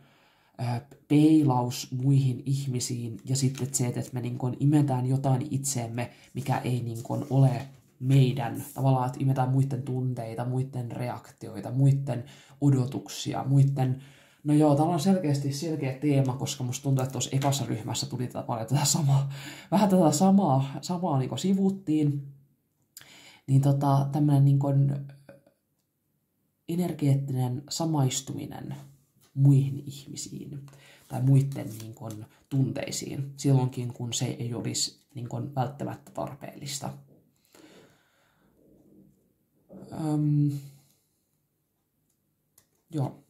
peilaus muihin ihmisiin. Ja sitten se, että me niin kuin, imetään jotain itseemme, mikä ei niin kuin, ole meidän. Tavallaan, että imetään muiden tunteita, muiden reaktioita, muiden odotuksia, muiden. No joo, täällä on selkeästi selkeä teema, koska musta tuntuu, että tuossa ekassa ryhmässä tuli paljon tätä samaa, vähän tätä samaa niin kuin sivuttiin. Niin tämmöinen niin kuin energeettinen samaistuminen muihin ihmisiin tai muiden niin kuin tunteisiin silloinkin, kun se ei olisi niin kuin välttämättä tarpeellista. Joo.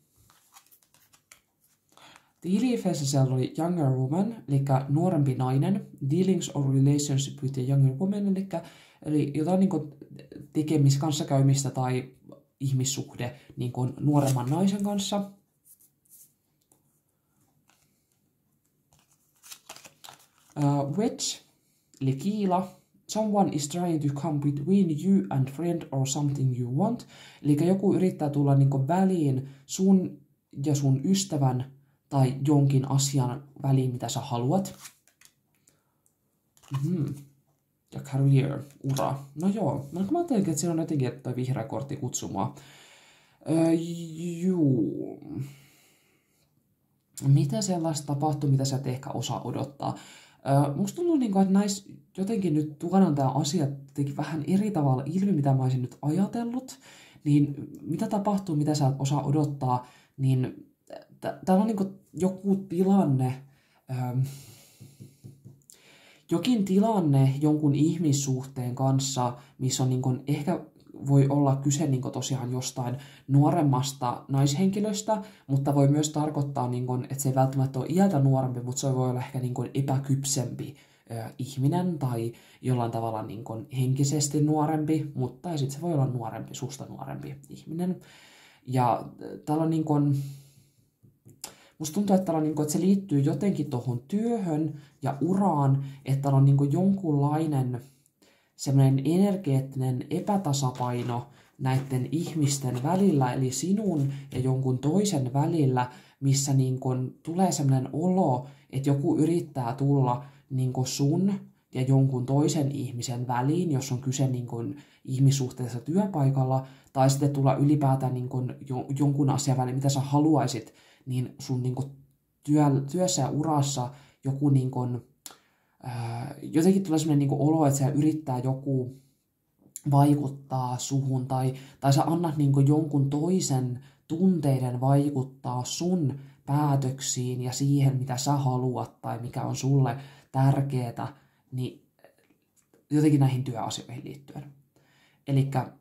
Tea Leafissa siellä oli younger woman, eli nuorempi nainen, dealings or relationship with a younger woman, eli jotain niin kuin kanssakäymistä tai ihmissuhde niin kuin nuoremman naisen kanssa. Wedge, eli kiila. Someone is trying to come between you and friend or something you want. Eli joku yrittää tulla niin kuin väliin sun ja sun ystävän tai jonkin asian väliin, mitä sä haluat. Ja career, ura. No joo, no mä ajattelin, että siinä on jotenkin, että toi vihreä kortti kutsuu mua. Juu. Mitä sellaista tapahtuu, mitä sä et ehkä osaa odottaa? Musta tuntuu, että näissä jotenkin nyt tuodaan tämä asia vähän eri tavalla ilmi, mitä mä olisin nyt ajatellut. Niin mitä tapahtuu, mitä sä et osaa odottaa, niin täällä on joku tilanne, jokin tilanne jonkun ihmissuhteen kanssa, missä on ehkä voi olla kyse tosiaan jostain nuoremmasta naishenkilöstä, mutta voi myös tarkoittaa, että se ei välttämättä ole iältä nuorempi, mutta se voi olla ehkä epäkypsempi ihminen tai jollain tavalla henkisesti nuorempi, mutta sitten se voi olla nuorempi, susta nuorempi ihminen. Ja täällä on musta tuntuu, että se liittyy jotenkin tuohon työhön ja uraan, että täällä on jonkunlainen semmoinen energeettinen epätasapaino näiden ihmisten välillä, eli sinun ja jonkun toisen välillä, missä tulee semmoinen olo, että joku yrittää tulla sun ja jonkun toisen ihmisen väliin, jos on kyse ihmissuhteessa työpaikalla, tai sitten tulla ylipäätään jonkun asian väliin, mitä sä haluaisit, niin sun työssä ja urassa joku jotenkin tulee sellainen olo, että sä yrittää joku vaikuttaa suhun tai sä annat jonkun toisen tunteiden vaikuttaa sun päätöksiin ja siihen, mitä sä haluat tai mikä on sulle tärkeää, niin jotenkin näihin työasioihin liittyen. Elikkä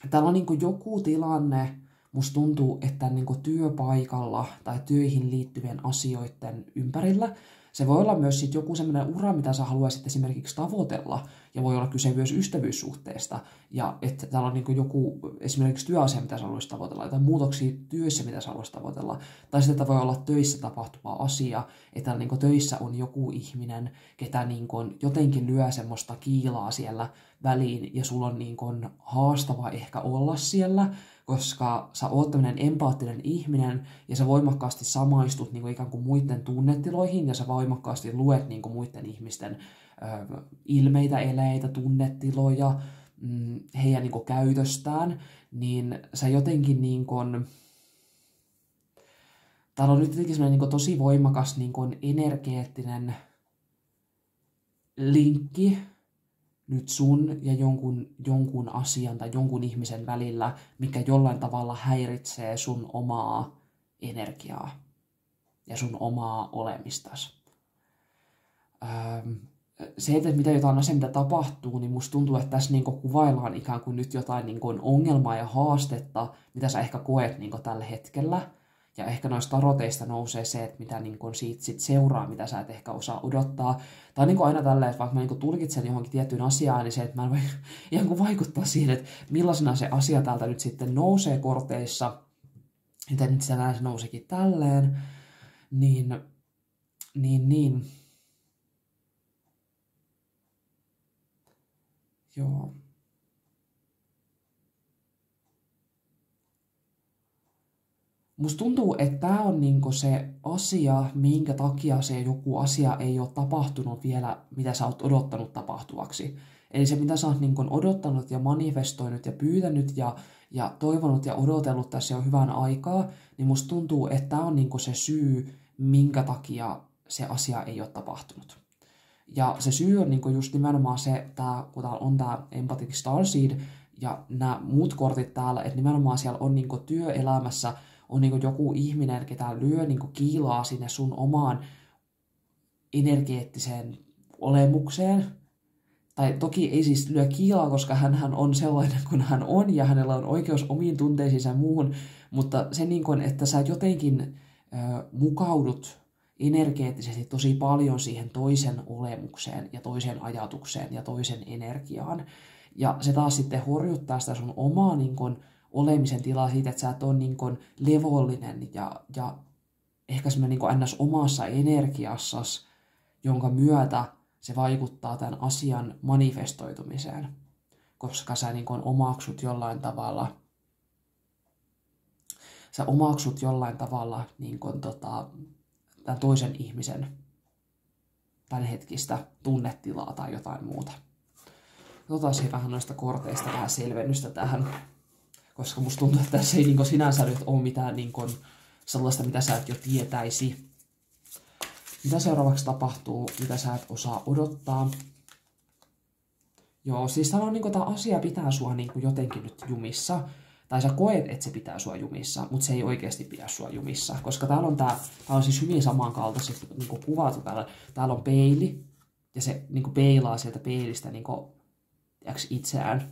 täällä on joku tilanne, musta tuntuu, että työpaikalla tai työihin liittyvien asioiden ympärillä Se voi olla myös sit joku semmoinen ura, mitä sä haluaisit esimerkiksi tavoitella, ja voi olla kyse myös ystävyyssuhteesta, ja että täällä on niin joku esimerkiksi työasia, mitä sä haluaisit tavoitella, tai muutoksia työssä, mitä sä haluaisit tavoitella, tai sitten että voi olla töissä tapahtuva asia, että niin töissä on joku ihminen, ketä niin jotenkin lyö semmoista kiilaa siellä väliin, ja sulla on niin haastava ehkä olla siellä, koska sä oot tämmöinen empaattinen ihminen ja sä voimakkaasti samaistut niin kuin ikään kuin muiden tunnetiloihin ja sä voimakkaasti luet niin kuin muiden ihmisten ilmeitä, eleitä, tunnetiloja, heidän niin kuin käytöstään, niin sä jotenkin niin kuin, täällä on nyt jotenkin semmoinen niin kuin tosi voimakas niin kuin energeettinen linkki nyt sun ja jonkun asian tai jonkun ihmisen välillä, mikä jollain tavalla häiritsee sun omaa energiaa ja sun omaa olemistas. Se, että mitä jotain asiaa, mitä tapahtuu, niin musta tuntuu, että tässä niinku kuvaillaan ikään kuin nyt jotain niinku ongelmaa ja haastetta, mitä sä ehkä koet niinku tällä hetkellä. Ja ehkä noista taroteista nousee se, että mitä niin siitä sit seuraa, mitä sä et ehkä osaa odottaa. Tai niin aina tälleen, että vaikka mä niin tulkitsen johonkin tiettyyn asiaan, niin se, että mä en voi ihan kuin vaikuttaa siihen, että millaisena se asia täältä nyt sitten nousee korteissa. Joten nyt se nousikin tälleen. Niin. Joo. Musta tuntuu, että tämä on niinku se asia, minkä takia se joku asia ei ole tapahtunut vielä, mitä sä oot odottanut tapahtuvaksi. Eli se, mitä sä oot niinku odottanut ja manifestoinut ja pyytänyt ja toivonut ja odotellut tässä jo hyvän aikaa, niin musta tuntuu, että tämä on niinku se syy, minkä takia se asia ei ole tapahtunut. Ja se syy on niinku just nimenomaan se, että kun täällä on tämä Empathic Starseed ja nämä muut kortit täällä, että nimenomaan siellä on niinku työelämässä on niin joku ihminen, ketä lyö niin kiilaa sinne sun omaan energeettiseen olemukseen. Tai toki ei siis lyö kiilaa, koska hän on sellainen kuin hän on, ja hänellä on oikeus omiin tunteisiinsa ja muuhun, mutta se, niin kuin, että sä jotenkin mukaudut energeettisesti tosi paljon siihen toisen olemukseen ja toisen ajatukseen ja toisen energiaan. Ja se taas sitten horjuttaa sitä sun omaa niin kuin, olemisen tilaa siitä, että sä et ole niin kuin levollinen ja ehkä semmoinen niin ns. Omassa energiassas, jonka myötä se vaikuttaa tämän asian manifestoitumiseen, koska sä niin kuin omaksut jollain tavalla niin kuin tämän toisen ihmisen tämänhetkistä tunnetilaa tai jotain muuta. Otetaan vähän noista korteista vähän selvennystä tähän. Koska musta tuntuu, että tässä ei niin sinänsä nyt ole mitään niin sellaista, mitä sä et jo tietäisi. Mitä seuraavaksi tapahtuu, mitä sä et osaa odottaa. Joo, siis täällä on niin tämä asia pitää sua niin jotenkin nyt jumissa. Tai sä koet, että se pitää sua jumissa, mutta se ei oikeasti pidä sua jumissa. Koska täällä on siis hyvin samankaltaiset niin kuvat. Täällä on peili, ja se niin peilaa sieltä peilistä niin itseään.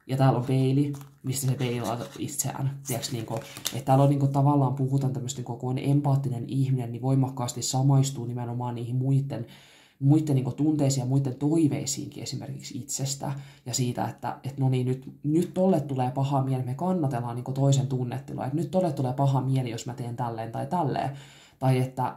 Ja täällä on peili, mistä se peilaa itseään. Että täällä on tavallaan puhutaan tämmöistä, kun on empaattinen ihminen, niin voimakkaasti samaistuu nimenomaan niihin muiden tunteisiin ja muiden toiveisiinkin esimerkiksi itsestä. Ja siitä, että no niin, nyt tolle tulee paha mieli, me kannatellaan toisen tunnetilaa. Että nyt tolle tulee paha mieli, jos mä teen tälleen tai tälleen. Tai että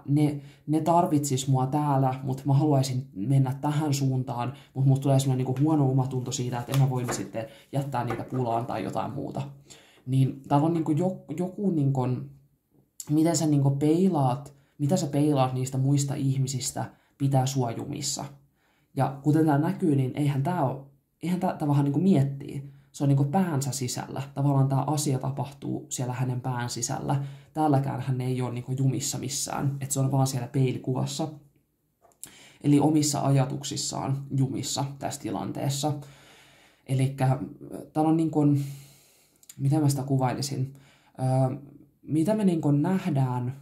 ne tarvitsis mua täällä, mutta mä haluaisin mennä tähän suuntaan, mutta musta tulee sellainen huono omatunto siitä, että en mä voin sitten jättää niitä pulaan tai jotain muuta. Niin täällä on joku, miten sä mitä sä peilaat niistä muista ihmisistä, pitää sua jumissa. Ja kuten tää näkyy, niin eihän tää vähän miettii. Se on päänsä sisällä. Tavallaan tämä asia tapahtuu siellä hänen pään sisällä. Täälläkään hän ei ole jumissa missään. Että se on vaan siellä peilikuvassa. Eli omissa ajatuksissaan jumissa tässä tilanteessa. Eli täällä on mitä mä sitä kuvailisin? Mitä me nähdään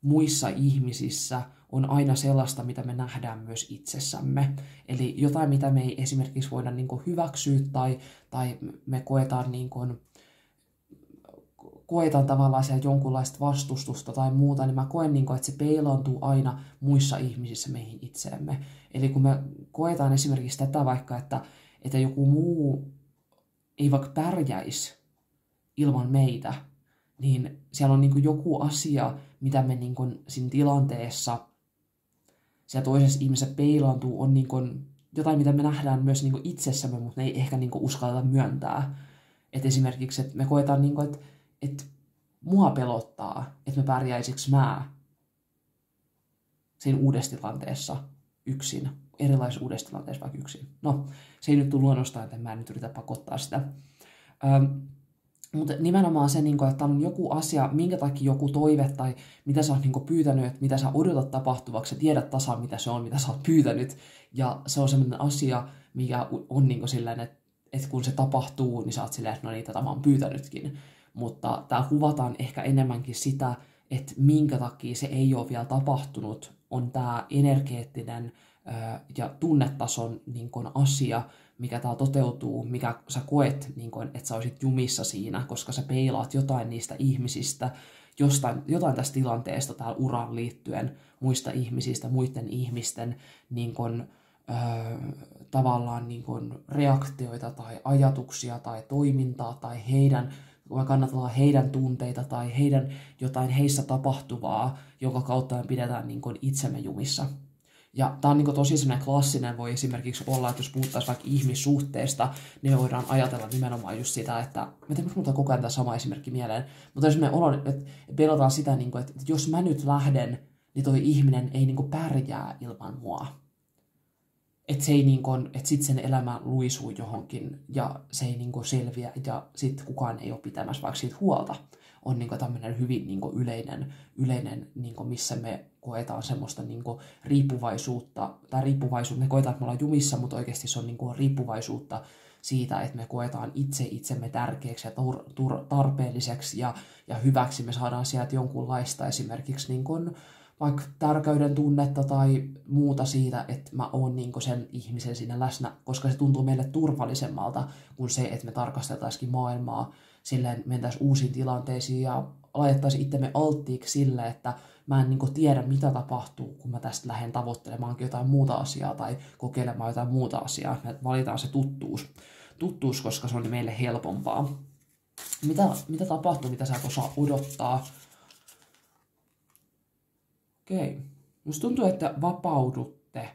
muissa ihmisissä on aina sellaista, mitä me nähdään myös itsessämme. Eli jotain, mitä me ei esimerkiksi voida hyväksyä tai me koetaan koetaan tavallaan siellä jonkunlaista vastustusta tai muuta, niin mä koen, niin kuin, että se peilaantuu aina muissa ihmisissä meihin itseemme. Eli kun me koetaan esimerkiksi tätä vaikka, että joku muu ei vaikka pärjäisi ilman meitä, niin siellä on niin kuin joku asia, mitä me niin kuin siinä tilanteessa siellä toisessa ihmisessä peilaantuu, on niin kuin jotain, mitä me nähdään myös niin kuin itsessämme, mutta me ei ehkä niin kuin uskalleta myöntää. Että esimerkiksi, että me koetaan, niin kuin, että mua pelottaa, että me pärjäisikö mä siinä uudessa tilanteessa yksin, erilaisessa uudessa tilanteessa vaikka yksin. No, se ei nyt tule luonnostaan, että mä en nyt yritä pakottaa sitä. Mutta nimenomaan se, että on joku asia, minkä takia joku toive tai mitä sä oot pyytänyt, että mitä sä odotat tapahtuvaksi, sä tiedät tasan mitä se on, mitä sä oot pyytänyt. Ja se on sellainen asia, mikä on silleen, että kun se tapahtuu, niin sä oot silleen, että no niin, tätä mä oon pyytänytkin. Mutta tää kuvataan ehkä enemmänkin sitä, että minkä takia se ei ole vielä tapahtunut, on tää energeettinen ja tunnetason asia, mikä täällä toteutuu, mikä sä koet, että sä olisit jumissa siinä, koska sä peilaat jotain niistä ihmisistä, jotain tästä tilanteesta täällä uraan liittyen, muista ihmisistä, muiden ihmisten tavallaan reaktioita tai ajatuksia tai toimintaa tai heidän, kannattaa heidän tunteita tai heidän jotain heissä tapahtuvaa, jonka kautta me pidetään itsemme jumissa. Ja tämä on tosi sellainen klassinen, voi esimerkiksi olla, että jos puhuttaisiin vaikka ihmissuhteesta, niin me voidaan ajatella nimenomaan just sitä, että, mä tiedän, miksi minulla on koko ajan tämä sama esimerkki mieleen, mutta jos me ollaan, että pelataan sitä, että jos mä nyt lähden, niin toi ihminen ei pärjää ilman mua. Että se ei että sit sen elämä luisuu johonkin ja se ei selviä ja sit kukaan ei ole pitämässä vaikka siitä huolta. On tämmöinen hyvin yleinen missä me koetaan semmoista riippuvaisuutta, tai riippuvaisuutta, me koetaan, että me ollaan jumissa, mutta oikeasti se on riippuvaisuutta siitä, että me koetaan itsemme tärkeäksi ja tarpeelliseksi ja hyväksi. Me saadaan sieltä jonkunlaista esimerkiksi vaikka tärkeyden tunnetta tai muuta siitä, että mä oon sen ihmisen siinä läsnä, koska se tuntuu meille turvallisemmalta kuin se, että me tarkasteltaisikin maailmaa, silleen mentäisiin uusiin tilanteisiin ja laitettaisiin itsemme alttiiksi sille, että mä en tiedä, mitä tapahtuu, kun mä tästä lähden tavoittelemaankin jotain muuta asiaa tai kokeilemaan jotain muuta asiaa. Me valitaan se tuttuus, koska se on meille helpompaa. Mitä tapahtuu, mitä sä et osaa odottaa? Okei. Musta tuntuu, että vapaudutte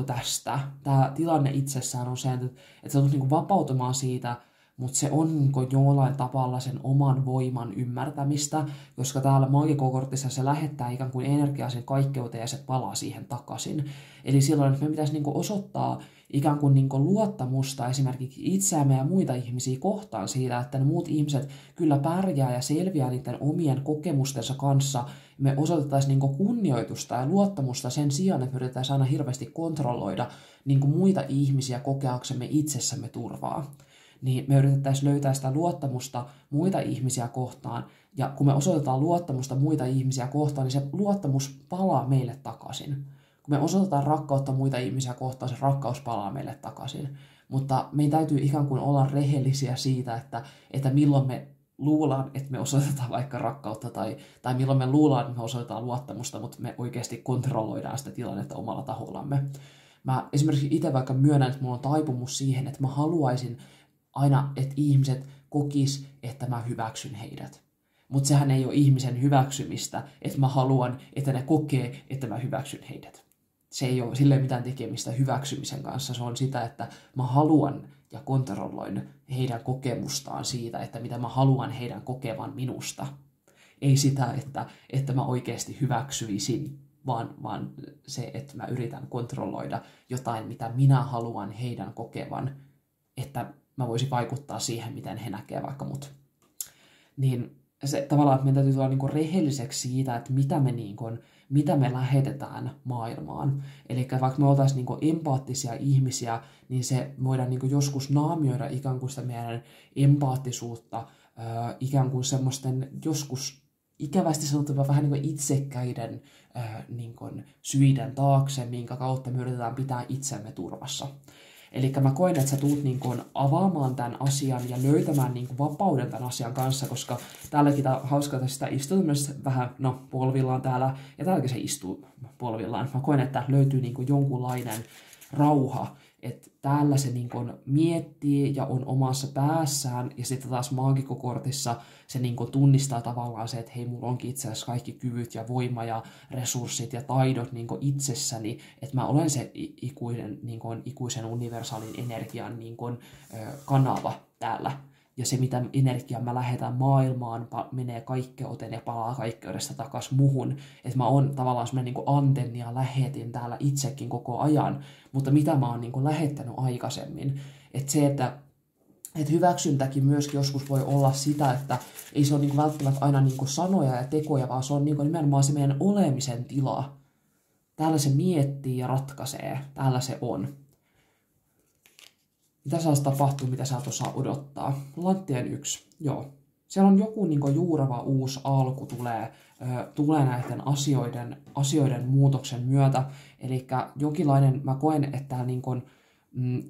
tästä. Tämä tilanne itsessään on se, että sä tulet vapautumaan siitä, mutta se on jollain tavalla sen oman voiman ymmärtämistä, koska täällä maagikokortissa se lähettää ikään kuin energiaa sen kaikkeuteen ja se palaa siihen takaisin. Eli silloin me pitäisi osoittaa ikään kuin luottamusta esimerkiksi itseämme ja muita ihmisiä kohtaan siitä, että ne muut ihmiset kyllä pärjää ja selviää niiden omien kokemustensa kanssa. Me osoitettaisiin kunnioitusta ja luottamusta sen sijaan, että me yritetään aina hirveästi kontrolloida muita ihmisiä kokeaksemme itsessämme turvaa. Niin me yritettäisiin löytää sitä luottamusta muita ihmisiä kohtaan, ja kun me osoitetaan luottamusta muita ihmisiä kohtaan, niin se luottamus palaa meille takaisin. Kun me osoitetaan rakkautta muita ihmisiä kohtaan, se rakkaus palaa meille takaisin. Mutta meidän täytyy ikään kuin olla rehellisiä siitä, että milloin me luullaan, että me osoitetaan vaikka rakkautta, tai milloin me luullaan, että me osoitetaan luottamusta, mutta me oikeasti kontrolloidaan sitä tilannetta omalla tahollamme. Mä esimerkiksi itse vaikka myönnän, että mulla on taipumus siihen, että mä haluaisin aina, että ihmiset kokis, että mä hyväksyn heidät. Mutta sehän ei ole ihmisen hyväksymistä, että mä haluan, että ne kokee, että mä hyväksyn heidät. Se ei ole silleen mitään tekemistä hyväksymisen kanssa. Se on sitä, että mä haluan ja kontrolloin heidän kokemustaan siitä, että mitä mä haluan heidän kokevan minusta. Ei sitä, että mä oikeasti hyväksyisin, vaan se, että mä yritän kontrolloida jotain, mitä minä haluan heidän kokevan, että mä voisin vaikuttaa siihen, miten he näkee vaikka mut. Niin se tavallaan, että meidän täytyy tulla rehelliseksi siitä, että mitä me lähetetään maailmaan. Eli vaikka me oltaisiin empaattisia ihmisiä, niin se voidaan joskus naamioida ikään kuin sitä meidän empaattisuutta, ikään kuin semmoisten joskus ikävästi sanottuna vähän itsekkäiden syiden taakse, minkä kautta me yritetään pitää itsemme turvassa. Eli mä koen, että sä tuut niin kuin avaamaan tämän asian ja löytämään niin kuin vapauden tämän asian kanssa, koska täälläkin tää on hauska, että sitä istuu myös vähän polvillaan täällä, ja täälläkin se istuu polvillaan. Mä koen, että löytyy niin kuin jonkunlainen rauha, että täällä se niin kuin miettii ja on omassa päässään, ja sitten taas maagikkokortissa se niin kuin tunnistaa tavallaan se, että hei, mulla onkin itse asiassa kaikki kyvyt ja voima ja resurssit ja taidot niin kuin itsessäni, että mä olen se ikuisen universaalin energian niin kuin, kanava täällä. Ja se, mitä energiaa mä lähetän maailmaan, menee kaikkeuteen ja palaa kaikkeudesta takaisin muhun. Että mä oon tavallaan semmoinen niin antenni ja lähetin täällä itsekin koko ajan, mutta mitä mä oon niin lähettänyt aikaisemmin. Että se, että hyväksyntäkin myöskin joskus voi olla sitä, että ei se ole niin välttämättä aina niin sanoja ja tekoja, vaan se on niin nimenomaan se meidän olemisen tila. Täällä se miettii ja ratkaisee. Täällä se on. Mitä saa tapahtua, mitä sä et osaa odottaa? Lanttien 1, joo. Siellä on joku niin juureva uusi alku tulee näiden asioiden muutoksen myötä. Eli jonkinlainen, mä koen, että tää niin kuin,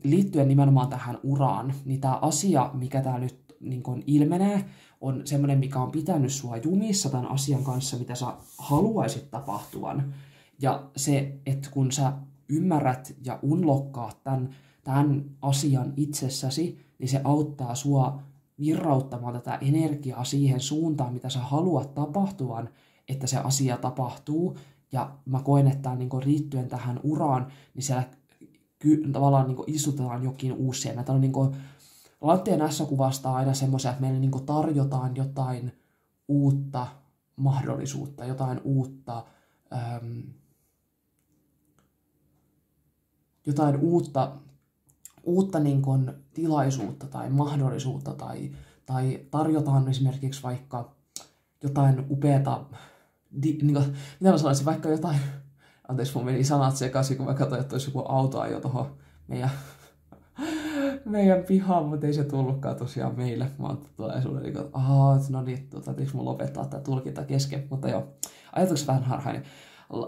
liittyen nimenomaan tähän uraan, niin tämä asia, mikä tää nyt niin kuin ilmenee, on semmoinen, mikä on pitänyt sua jumissa tämän asian kanssa, mitä sä haluaisit tapahtuvan. Ja se, että kun sä ymmärrät ja unlockkaat tämän asian itsessäsi, niin se auttaa sua virrauttamaan tätä energiaa siihen suuntaan, mitä sä haluat tapahtuvan, että se asia tapahtuu. Ja mä koen, että niin liittyen tähän uraan, niin siellä tavallaan niin istutetaan jokin uusia. Täällä on niin Lanttien S kuvastaa aina semmoisia, että meille niin tarjotaan jotain uutta mahdollisuutta, jotain uutta niin kuin tilaisuutta tai mahdollisuutta tai tarjotaan esimerkiksi vaikka jotain upeata, mitä mä sanoisin, vaikka jotain, anteeksi mun meni sanat sekaisin, kun mä katsoin, että olisi joku auto ajo tuohon meidän pihaan, mutta ei se tullutkaan tosiaan meille. Mä oon tulee sulle niin kuin, no niin, eikö mun lopettaa tää tulkinta kesken, mutta joo, ajatukset vähän harhainen.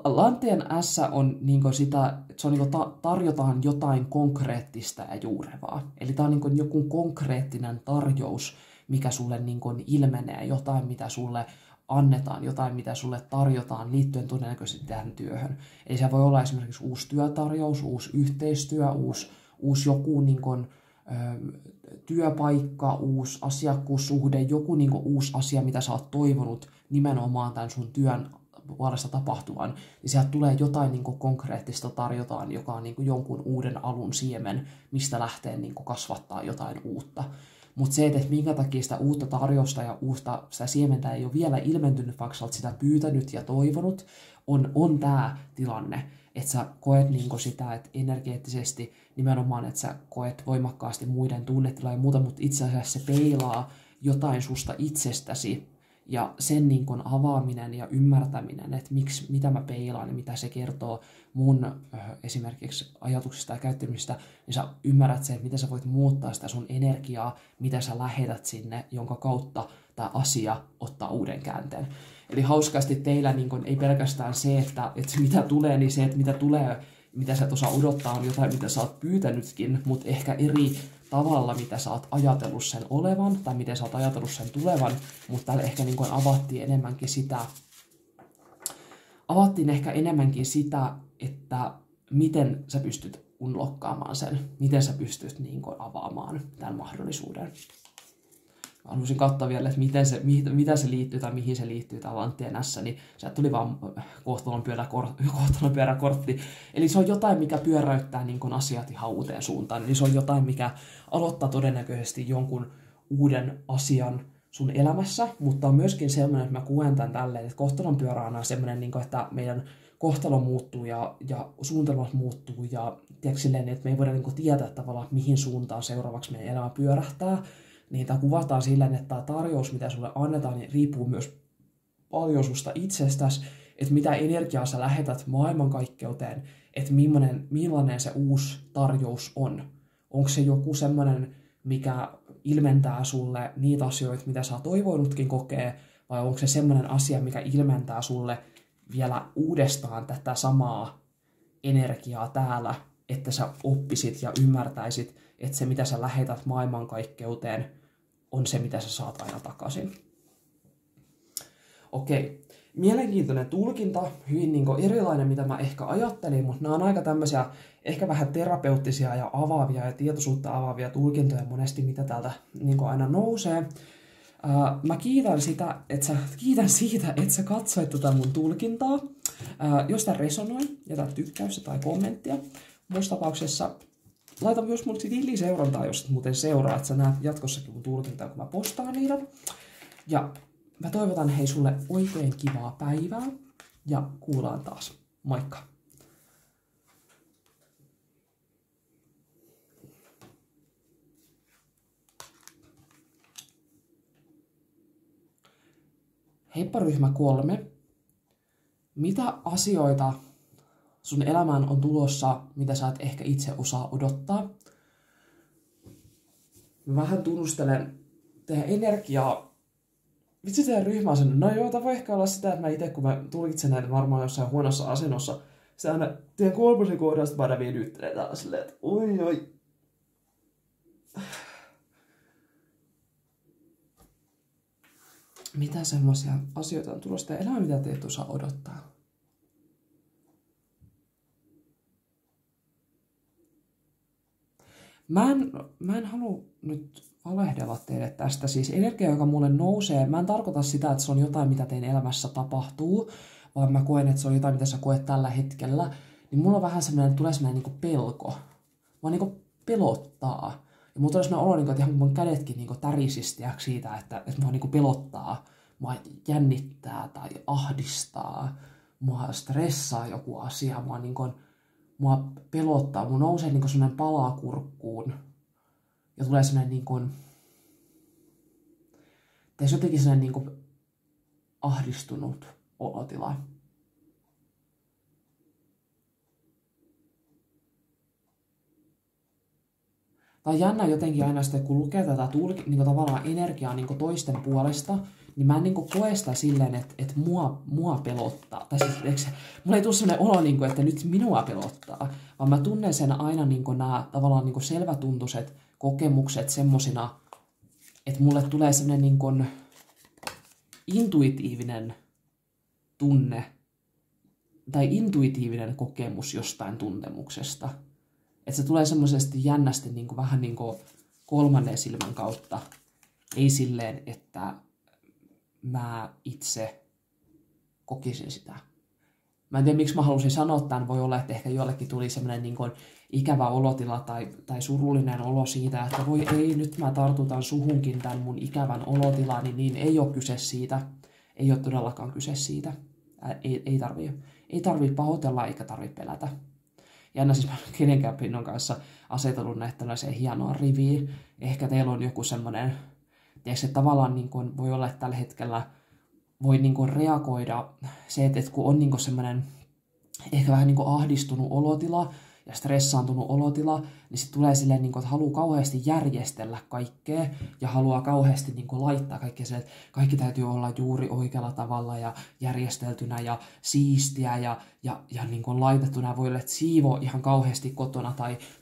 Lanttien S on niinku sitä, se on niinku tarjotaan jotain konkreettista ja juurevaa. Eli tämä on niinku joku konkreettinen tarjous, mikä sulle niinku ilmenee, jotain mitä sulle annetaan, jotain mitä sulle tarjotaan liittyen todennäköisesti tähän työhön. Eli se voi olla esimerkiksi uusi työtarjous, uusi yhteistyö, uusi joku niinku, työpaikka, uusi asiakkuussuhde, joku niinku uusi asia, mitä sä oot toivonut nimenomaan tämän sun työn puolesta tapahtuvan, niin sieltä tulee jotain niin kuin konkreettista tarjotaan, joka on niin kuin jonkun uuden alun siemen, mistä lähtee niin kuin kasvattaa jotain uutta. Mutta se, että minkä takia sitä uutta tarjosta ja uutta sitä siementä ei ole vielä ilmentynyt, vaikka sä olet sitä pyytänyt ja toivonut, on tämä tilanne. Että sä koet niin kuin sitä, että energeettisesti nimenomaan, että sä koet voimakkaasti muiden tunnetiloja ja muuta, mutta itse asiassa se peilaa jotain susta itsestäsi. Ja sen niin kuin avaaminen ja ymmärtäminen, että mitä mä peilaan ja mitä se kertoo mun esimerkiksi ajatuksista ja käyttämistä, niin sä ymmärrät sen, että miten sä voit muuttaa sitä sun energiaa, mitä sä lähetät sinne, jonka kautta tämä asia ottaa uuden käänteen. Eli hauskasti teillä niin kuin, ei pelkästään se, että mitä tulee, niin se, että mitä tulee, mitä sä et osaa odottaa, on jotain, mitä sä oot pyytänytkin, mutta ehkä eri tavalla, mitä sä oot ajatellut sen olevan, tai miten sä oot ajatellut sen tulevan, mutta täällä ehkä niin kuin avattiin ehkä enemmänkin sitä, että miten sä pystyt unlockaamaan sen, miten sä pystyt niin kuin avaamaan tämän mahdollisuuden. Mä haluaisin katsoa vielä, että mitä se liittyy tai mihin se liittyy tämä Lanttien S, niin sieltä tuli vaan kohtalonpyöräkortti. Eli se on jotain, mikä pyöräyttää niin kuin asiat ihan uuteen suuntaan. Eli se on jotain, mikä aloittaa todennäköisesti jonkun uuden asian sun elämässä, mutta on myöskin sellainen, että mä kuen tämän tälleen, että kohtalonpyörä on sellainen, että meidän kohtalo muuttuu ja suunnitelmat muuttuu ja tiedätkö, silleen, että me ei voida niin kuin tietää tavallaan, mihin suuntaan seuraavaksi meidän elämä pyörähtää. Niin tämä kuvataan silleen, että tämä tarjous, mitä sulle annetaan, niin riippuu myös paljon susta itsestäsi, että mitä energiaa sä lähetät maailmankaikkeuteen, että millainen se uusi tarjous on. Onko se joku semmoinen, mikä ilmentää sulle niitä asioita, mitä sä oot toivonutkin kokea, vai onko se semmoinen asia, mikä ilmentää sulle vielä uudestaan tätä samaa energiaa täällä, että sä oppisit ja ymmärtäisit, että se mitä sä lähetät maailmankaikkeuteen on se mitä sä saat aina takaisin. Okei. Mielenkiintoinen tulkinta, hyvin niin kuin erilainen, mitä mä ehkä ajattelin, mutta nämä on aika tämmöisiä ehkä vähän terapeuttisia ja avaavia ja tietoisuutta avaavia tulkintoja monesti, mitä täältä niin kuin aina nousee. Mä kiitän siitä, että sä katsoit tätä mun tulkintaa. Jos tää resonoi, jätä tykkäystä tai kommenttia. Muussa tapauksessa laita myös mulle tiliseurantaa, jos et muuten seuraa, että sä näet jatkossakin mun tulkintaa, kun mä postaan niitä. Ja mä toivotan hei sulle oikein kivaa päivää ja kuullaan taas. Moikka! Heippa ryhmä 3. Mitä asioita sun elämään on tulossa, mitä sä et ehkä itse osaa odottaa? Mä vähän tunnustelen teidän energiaa. Vitsi teidän ryhmä on sanonut, no joo, tämä voi ehkä olla sitä, että mä itse, kun mä tulkitsen näitä varmaan jossain huonossa asennossa, sitä aina teidän 3 kohdasta mä aina venyttelen täällä silleen, että oi. Mitä semmoisia asioita on tulossa teidän elämään, mitä te et osaa odottaa? Mä en halua nyt valehdella teille tästä. Siis energia, joka mulle nousee, mä en tarkoita sitä, että se on jotain, mitä teidän elämässä tapahtuu, vaan mä koen, että se on jotain, mitä sä koet tällä hetkellä. Niin mulla on vähän semmoinen, tulee semmoinen niin pelko. Mua niin pelottaa. Ja mulla tulee semmoinen olo, että ihan mun kädetkin niin tärisisi siitä, että mua niin pelottaa. Mua jännittää tai ahdistaa. Mua stressaa joku asia. Mua pelottaa. Mun nousee niin semmoinen palaa kurkkuun. Ja tulee semmoinen niin kuin, jotenkin semmoinen niin kuin ahdistunut olotila. Tämä on jännä jotenkin aina sitten, kun lukee tätä niin tavallaan energiaa niin toisten puolesta, niin mä en niin koe sitä silleen, että mua pelottaa. Tai siis, mulla ei tule sellainen olo, niin kuin, että nyt minua pelottaa, vaan mä tunnen sen aina niin nämä tavallaan niin selvätuntuiset kokemukset semmosina, että mulle tulee sellainen niin kuin intuitiivinen tunne tai intuitiivinen kokemus jostain tuntemuksesta. Että se tulee semmoisesti jännästi niin kuin, vähän niin kuin kolmannen silmän kautta. Ei silleen, että mä itse kokisin sitä. Mä en tiedä, miksi mä halusin sanoa tämän. Voi olla, että ehkä jollekin tuli semmoinen niin kuin ikävä olotila tai surullinen olo siitä, että voi ei, nyt mä tartutan suhunkin tämän mun ikävän olotilani, niin ei ole kyse siitä. Ei ole todellakaan kyse siitä. Ei tarvii pahoitella eikä tarvii pelätä. Jännä siis mä kenenkään pinnon kanssa asetellut näitä tällaiseen hienoa riviin. Ehkä teillä on joku semmoinen, tiedätkö, että tavallaan niin kuin voi olla, että tällä hetkellä voi niin kuin reagoida se, että kun on niin kuin semmoinen ehkä vähän niin kuin ahdistunut olotila ja stressaantunut olotila, niin sitten tulee silleen, niin kuin, että haluaa kauheasti järjestellä kaikkea ja haluaa kauheasti niin kuin laittaa kaikkea se, että kaikki täytyy olla juuri oikealla tavalla ja järjesteltynä ja siistiä ja niin kuin laitettuna. Voi olla, että siivoo ihan kauheasti kotona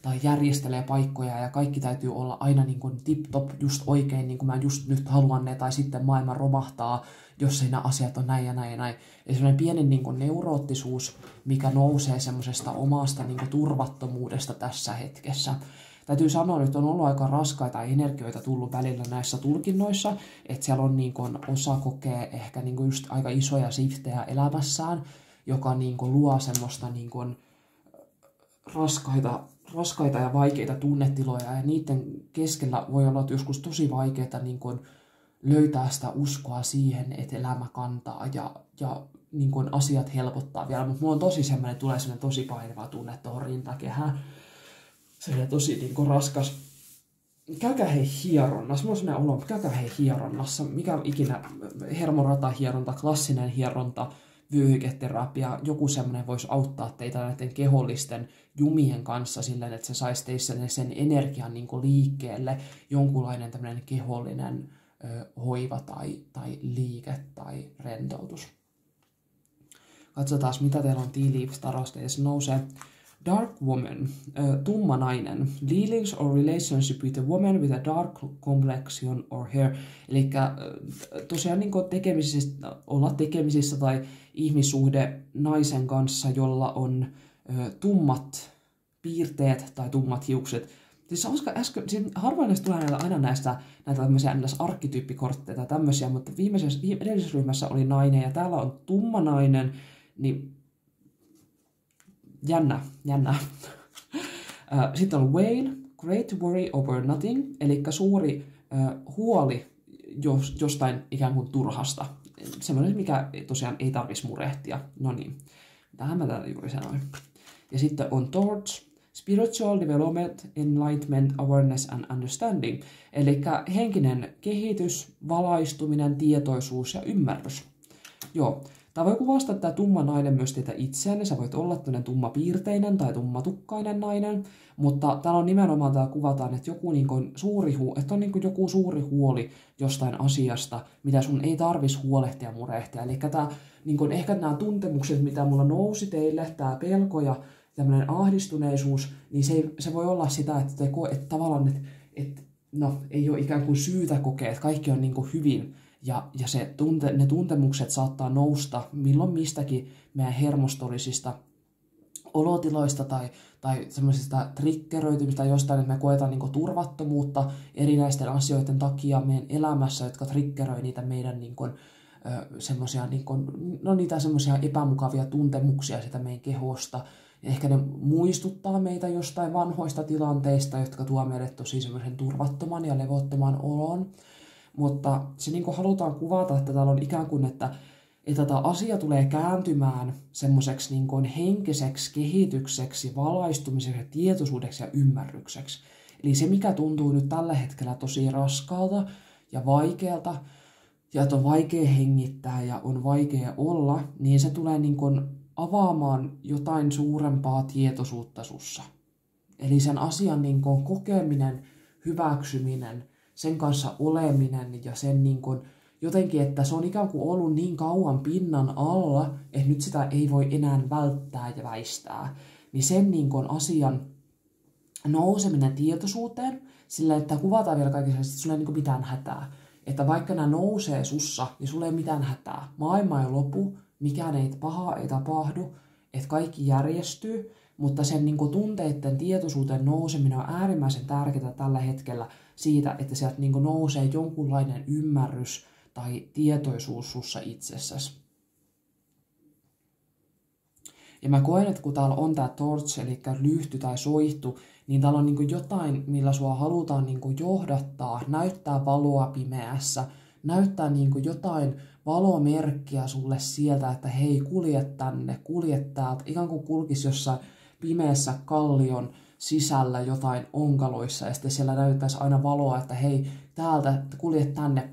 tai järjestelee paikkoja ja kaikki täytyy olla aina niin kuin tip-top just oikein, niin kuin mä just nyt haluan ne, tai sitten maailma romahtaa, jos ei nämä asiat on näin ja näin ja näin. Eli sellainen pieni niin kuin neuroottisuus, mikä nousee semmoisesta omasta niin kuin turvattomuudesta tässä hetkessä. Täytyy sanoa, että on ollut aika raskaita energioita tullut välillä näissä tulkinnoissa, että siellä on niin kuin, osa kokee ehkä niin kuin just aika isoja shiftejä elämässään, joka niin kuin luo semmoista niin kuin raskaita ja vaikeita tunnetiloja, ja niiden keskellä voi olla joskus tosi vaikeaa niin kuin löytää sitä uskoa siihen, että elämä kantaa ja niin kuin asiat helpottaa vielä. Mutta mulla on tulee semmoinen tosi painava tunne tuohon rintakehään. Se on tosi niin kuin raskas. Käykää hei hieronnassa. Mulla on semmoinen olo, käykää hei hieronnassa. Mikä ikinä hermoratahieronta, klassinen hieronta, vyöhyketerapia, joku semmoinen voisi auttaa teitä näiden kehollisten jumien kanssa silleen, että se saisi teissä sen energian niin kuin liikkeelle. Jonkunlainen tämmöinen kehollinen hoiva tai liike tai rentoutus. Katsotaan, mitä teillä on Tea Leaves Tarosta. Ja se nousee Dark woman, tumma nainen. Dealings or relationship with a woman with a dark complexion or hair. Eli tosiaan niin olla tekemisissä tai ihmissuhde naisen kanssa, jolla on tummat piirteet tai tummat hiukset. Siis harvoin näistä tulee aina näitä tämmöisiä arkkityyppikortteja tai tämmöisiä, mutta edellisessä ryhmässä oli nainen ja täällä on tumma nainen, niin jännä. Sitten on whale, great worry over nothing, eli suuri huoli jostain ikään kuin turhasta. Semmoinen, mikä tosiaan ei tarvitsisi murehtia. No niin, tähän mä täällä juuri sanoin. Ja sitten on torch, spiritual development, enlightenment, awareness and understanding. Eli henkinen kehitys, valaistuminen, tietoisuus ja ymmärrys. Joo. Tämä voi kuvastaa tämä tumma nainen myös teitä itseänne. Sä voit olla tämmöinen tummapiirteinen tai tummatukkainen nainen, mutta täällä on nimenomaan, täällä kuvataan, että joku että on joku suuri huoli jostain asiasta, mitä sun ei tarvitsisi huolehtia ja murehtia. Eli ehkä nämä tuntemukset, mitä mulla nousi teille, tämä pelko ja tämmöinen ahdistuneisuus, niin se voi olla sitä, että tavallaan, että ei ole ikään kuin syytä kokea, että kaikki on hyvin. Ja ne tuntemukset saattaa nousta milloin mistäkin meidän hermostollisista olotiloista tai semmoisista triggeröitymistä jostain, että me koetaan turvattomuutta erinäisten asioiden takia meidän elämässä, jotka triggeröi niitä meidän niitä semmoisia epämukavia tuntemuksia sitä meidän kehosta. Ja ehkä ne muistuttaa meitä jostain vanhoista tilanteista, jotka tuo meille tosi semmoisen turvattoman ja levottoman olon. Mutta se halutaan kuvata, että täällä on ikään kuin, että tämä asia tulee kääntymään semmoiseksi henkiseksi kehitykseksi, valaistumiseksi, tietoisuudeksi ja ymmärrykseksi. Eli se, mikä tuntuu nyt tällä hetkellä tosi raskaalta ja vaikealta, ja että on vaikea hengittää ja on vaikea olla, niin se tulee avaamaan jotain suurempaa tietoisuutta sussa. Eli sen asian kokeminen, hyväksyminen, sen kanssa oleminen ja sen jotenkin, että se on ikään kuin ollut niin kauan pinnan alla, että nyt sitä ei voi enää välttää ja väistää. Niin sen asian nouseminen tietoisuuteen, sillä että kuvataan vielä kaikissa, että sulla ei ole mitään hätää. Että vaikka nämä nousee sussa, niin sulla ei ole mitään hätää. Maailma ei lopu, mikään ei pahaa ei tapahdu, että kaikki järjestyy, mutta sen tunteiden tietoisuuteen nouseminen on äärimmäisen tärkeää tällä hetkellä siitä, että sieltä nousee jonkunlainen ymmärrys tai tietoisuus sussa itsessäsi. Ja mä koen, että kun täällä on tää torch, eli lyhty tai soihtu, niin täällä on jotain, millä sua halutaan johdattaa, näyttää valoa pimeässä, näyttää jotain valomerkkiä sulle sieltä, että hei, kulje tänne, kulje täältä, ikään kuin kulkisi jossain pimeässä kallion sisällä jotain onkaloissa, ja sitten siellä näyttäisi aina valoa, että hei, täältä kulje tänne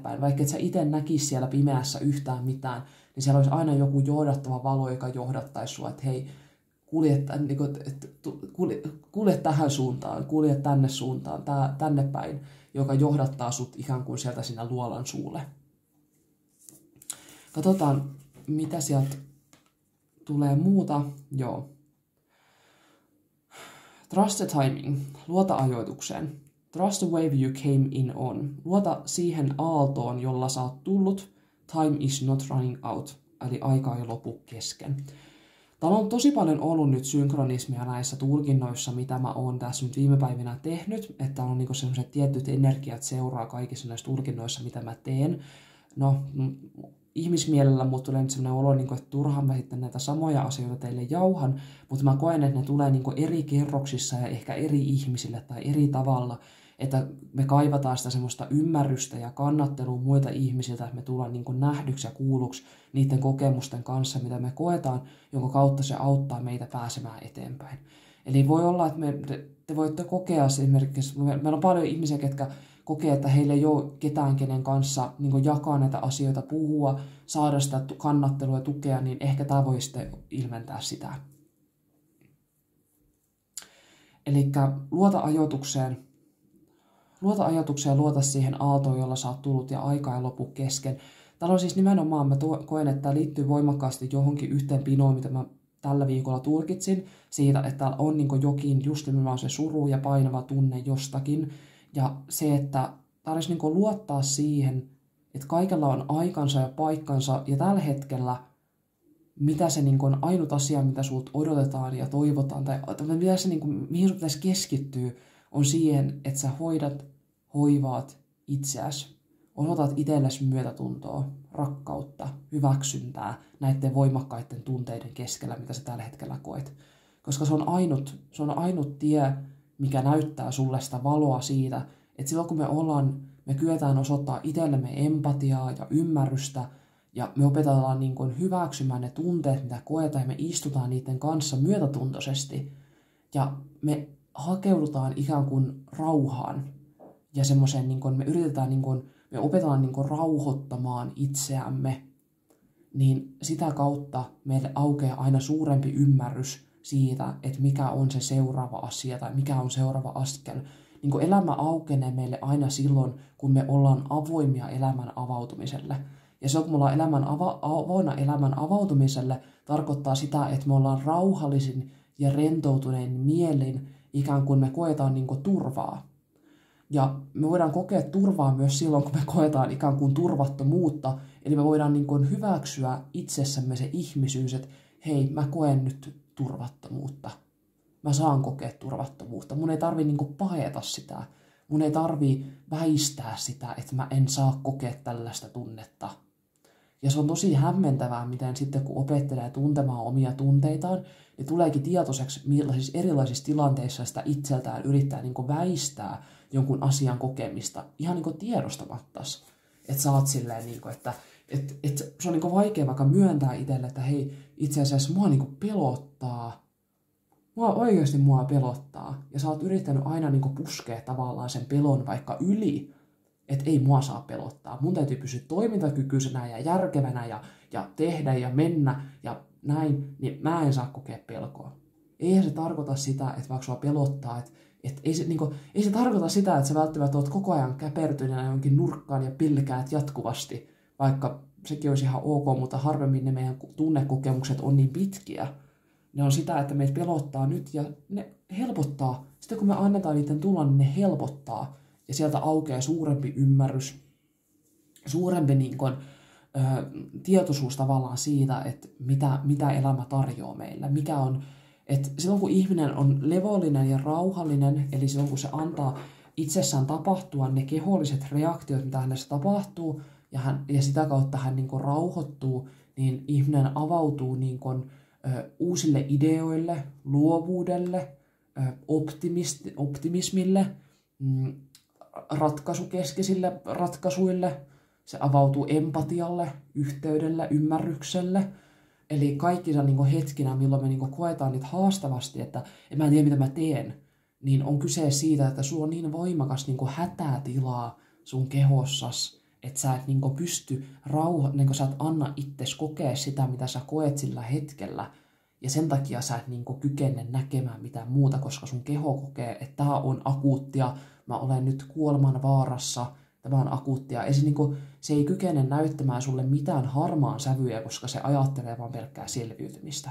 päin, vaikka et sä itse näkisi siellä pimeässä yhtään mitään, niin siellä olisi aina joku johdattava valo, joka johdattaisi sua, että hei, kulje tähän suuntaan, kulje tänne suuntaan, tänne päin, joka johdattaa sut ikään kuin sieltä sinä luolan suulle. Katsotaan, mitä sieltä tulee muuta. Joo. Trust the timing. Luota ajoitukseen. Trust the wave you came in on. Luota siihen aaltoon, jolla sä oot tullut. Time is not running out. Eli aika ei lopu kesken. Täällä on tosi paljon ollut nyt synkronismia näissä tulkinnoissa, mitä mä oon tässä nyt viime päivinä tehnyt. Että on sellaiset tietyt energiat seuraa kaikissa näissä tulkinnoissa, mitä mä teen. No, ihmismielellä mulle tulee nyt sellainen olo, että turhaan mä sitten näitä samoja asioita teille jauhan, mutta mä koen, että ne tulee eri kerroksissa ja ehkä eri ihmisille tai eri tavalla, että me kaivataan sitä semmoista ymmärrystä ja kannattelua muilta ihmisiltä, että me tullaan nähdyksi ja kuulluksi niiden kokemusten kanssa, mitä me koetaan, jonka kautta se auttaa meitä pääsemään eteenpäin. Eli voi olla, että te voitte kokea esimerkiksi, meillä on paljon ihmisiä, ketkä kokee, että heillä ei ole ketään, kenen kanssa jakaa näitä asioita, puhua, saada sitä kannattelua ja tukea, niin ehkä tämä voi sitten ilmentää sitä. Eli luota ajoitukseen, luota siihen aaltoon, jolla sä oot tullut ja aika ei lopu kesken. Täällä on siis nimenomaan, mä koen, että tämä liittyy voimakkaasti johonkin yhteen pinoon, mitä mä tällä viikolla tulkitsin siitä, että täällä on niin kuin jokin just nimenomaan se suru ja painava tunne jostakin. Ja se, että tarvitsisi niin kuin luottaa siihen, että kaikella on aikansa ja paikkansa. Ja tällä hetkellä, mitä se niin kuin ainut asia, mitä sulta odotetaan ja toivotaan, tai mitä se, niin kuin, mihin sun pitäisi keskittyä, on siihen, että sä hoivaat itseäsi. Osoitat itsellesi myötätuntoa, rakkautta, hyväksyntää näiden voimakkaiden tunteiden keskellä, mitä sä tällä hetkellä koet. Koska se on ainut tie, mikä näyttää sulle sitä valoa siitä, että silloin kun me kyetään osoittaa itsellemme empatiaa ja ymmärrystä, ja me opetellaan niin kuin hyväksymään ne tunteet, mitä koetaan, ja me istutaan niiden kanssa myötätuntoisesti, ja me hakeudutaan ikään kuin rauhaan, ja semmoiseen niin kuin me yritetään niin kuin me opetellaan niin kuin rauhoittamaan itseämme, niin sitä kautta meille aukeaa aina suurempi ymmärrys siitä, että mikä on se seuraava asia tai mikä on seuraava askel. Niin kuin elämä aukenee meille aina silloin, kun me ollaan avoimia elämän avautumiselle. Ja silloin, kun me ollaan avoinna elämän avautumiselle, tarkoittaa sitä, että me ollaan rauhallisin ja rentoutunein mielin, ikään kuin me koetaan niin kuin turvaa. Ja me voidaan kokea turvaa myös silloin, kun me koetaan ikään kuin turvattomuutta. Eli me voidaan niin kuin hyväksyä itsessämme se ihmisyys, että hei, mä koen nyt turvattomuutta. Mä saan kokea turvattomuutta. Mun ei tarvi niin kuin paeta sitä. Mun ei tarvi väistää sitä, että mä en saa kokea tällaista tunnetta. Ja se on tosi hämmentävää, miten sitten kun opettelee tuntemaan omia tunteitaan, niin tuleekin tietoiseksi, millaisissa erilaisissa tilanteissa sitä itseltään yrittää niin kuin väistää jonkun asian kokemista ihan niin kuin tiedostamattas. Että sä oot silleen, niin kuin, että se on niin kuin vaikea vaikka myöntää itselle, että hei, itse asiassa mua niin kuin pelottaa. Oikeasti mua pelottaa. Ja sä oot yrittänyt aina niin kuin puskea tavallaan sen pelon vaikka yli, että ei mua saa pelottaa. Mun täytyy pysyä toimintakykyisenä ja järkevänä ja tehdä ja mennä ja näin, niin mä en saa kokea pelkoa. Eihän se tarkoita sitä, että vaikka sua pelottaa, ei se tarkoita sitä, että sä välttämättä oot koko ajan käpertyneenä jonkin nurkkaan ja pilkäät jatkuvasti, vaikka sekin olisi ihan ok, mutta harvemmin ne meidän tunnekokemukset on niin pitkiä. Ne on sitä, että meitä pelottaa nyt ja ne helpottaa. Sitten kun me annetaan niiden tulla, niin ne helpottaa. Ja sieltä aukeaa suurempi ymmärrys, suurempi niin kuin, tietoisuus tavallaan siitä, että mitä elämä tarjoaa meille. Mikä on, että silloin kun ihminen on levollinen ja rauhallinen, eli silloin kun se antaa itsessään tapahtua ne keholliset reaktiot, mitä hänessä tapahtuu, ja sitä kautta hän niin kuin rauhoittuu, niin ihminen avautuu niin kuin, uusille ideoille, luovuudelle, optimismille, ratkaisukeskeisille ratkaisuille, se avautuu empatialle, yhteydelle, ymmärrykselle. Eli kaikkina niin hetkinä, milloin me niin koetaan niitä haastavasti, että en mä tiedä mitä mä teen, niin on kyse siitä, että sulla on niin voimakas niin hätätilaa sun kehossas, että sä et niin pysty niin sä et anna itsesi kokea sitä, mitä sä koet sillä hetkellä. Ja sen takia sä et niin kykene näkemään mitään muuta, koska sun keho kokee, että tää on akuuttia, mä olen nyt kuoleman vaarassa, tämä on akuuttia. Se ei kykene näyttämään sulle mitään harmaan sävyjä, koska se ajattelee vaan pelkkää selviytymistä.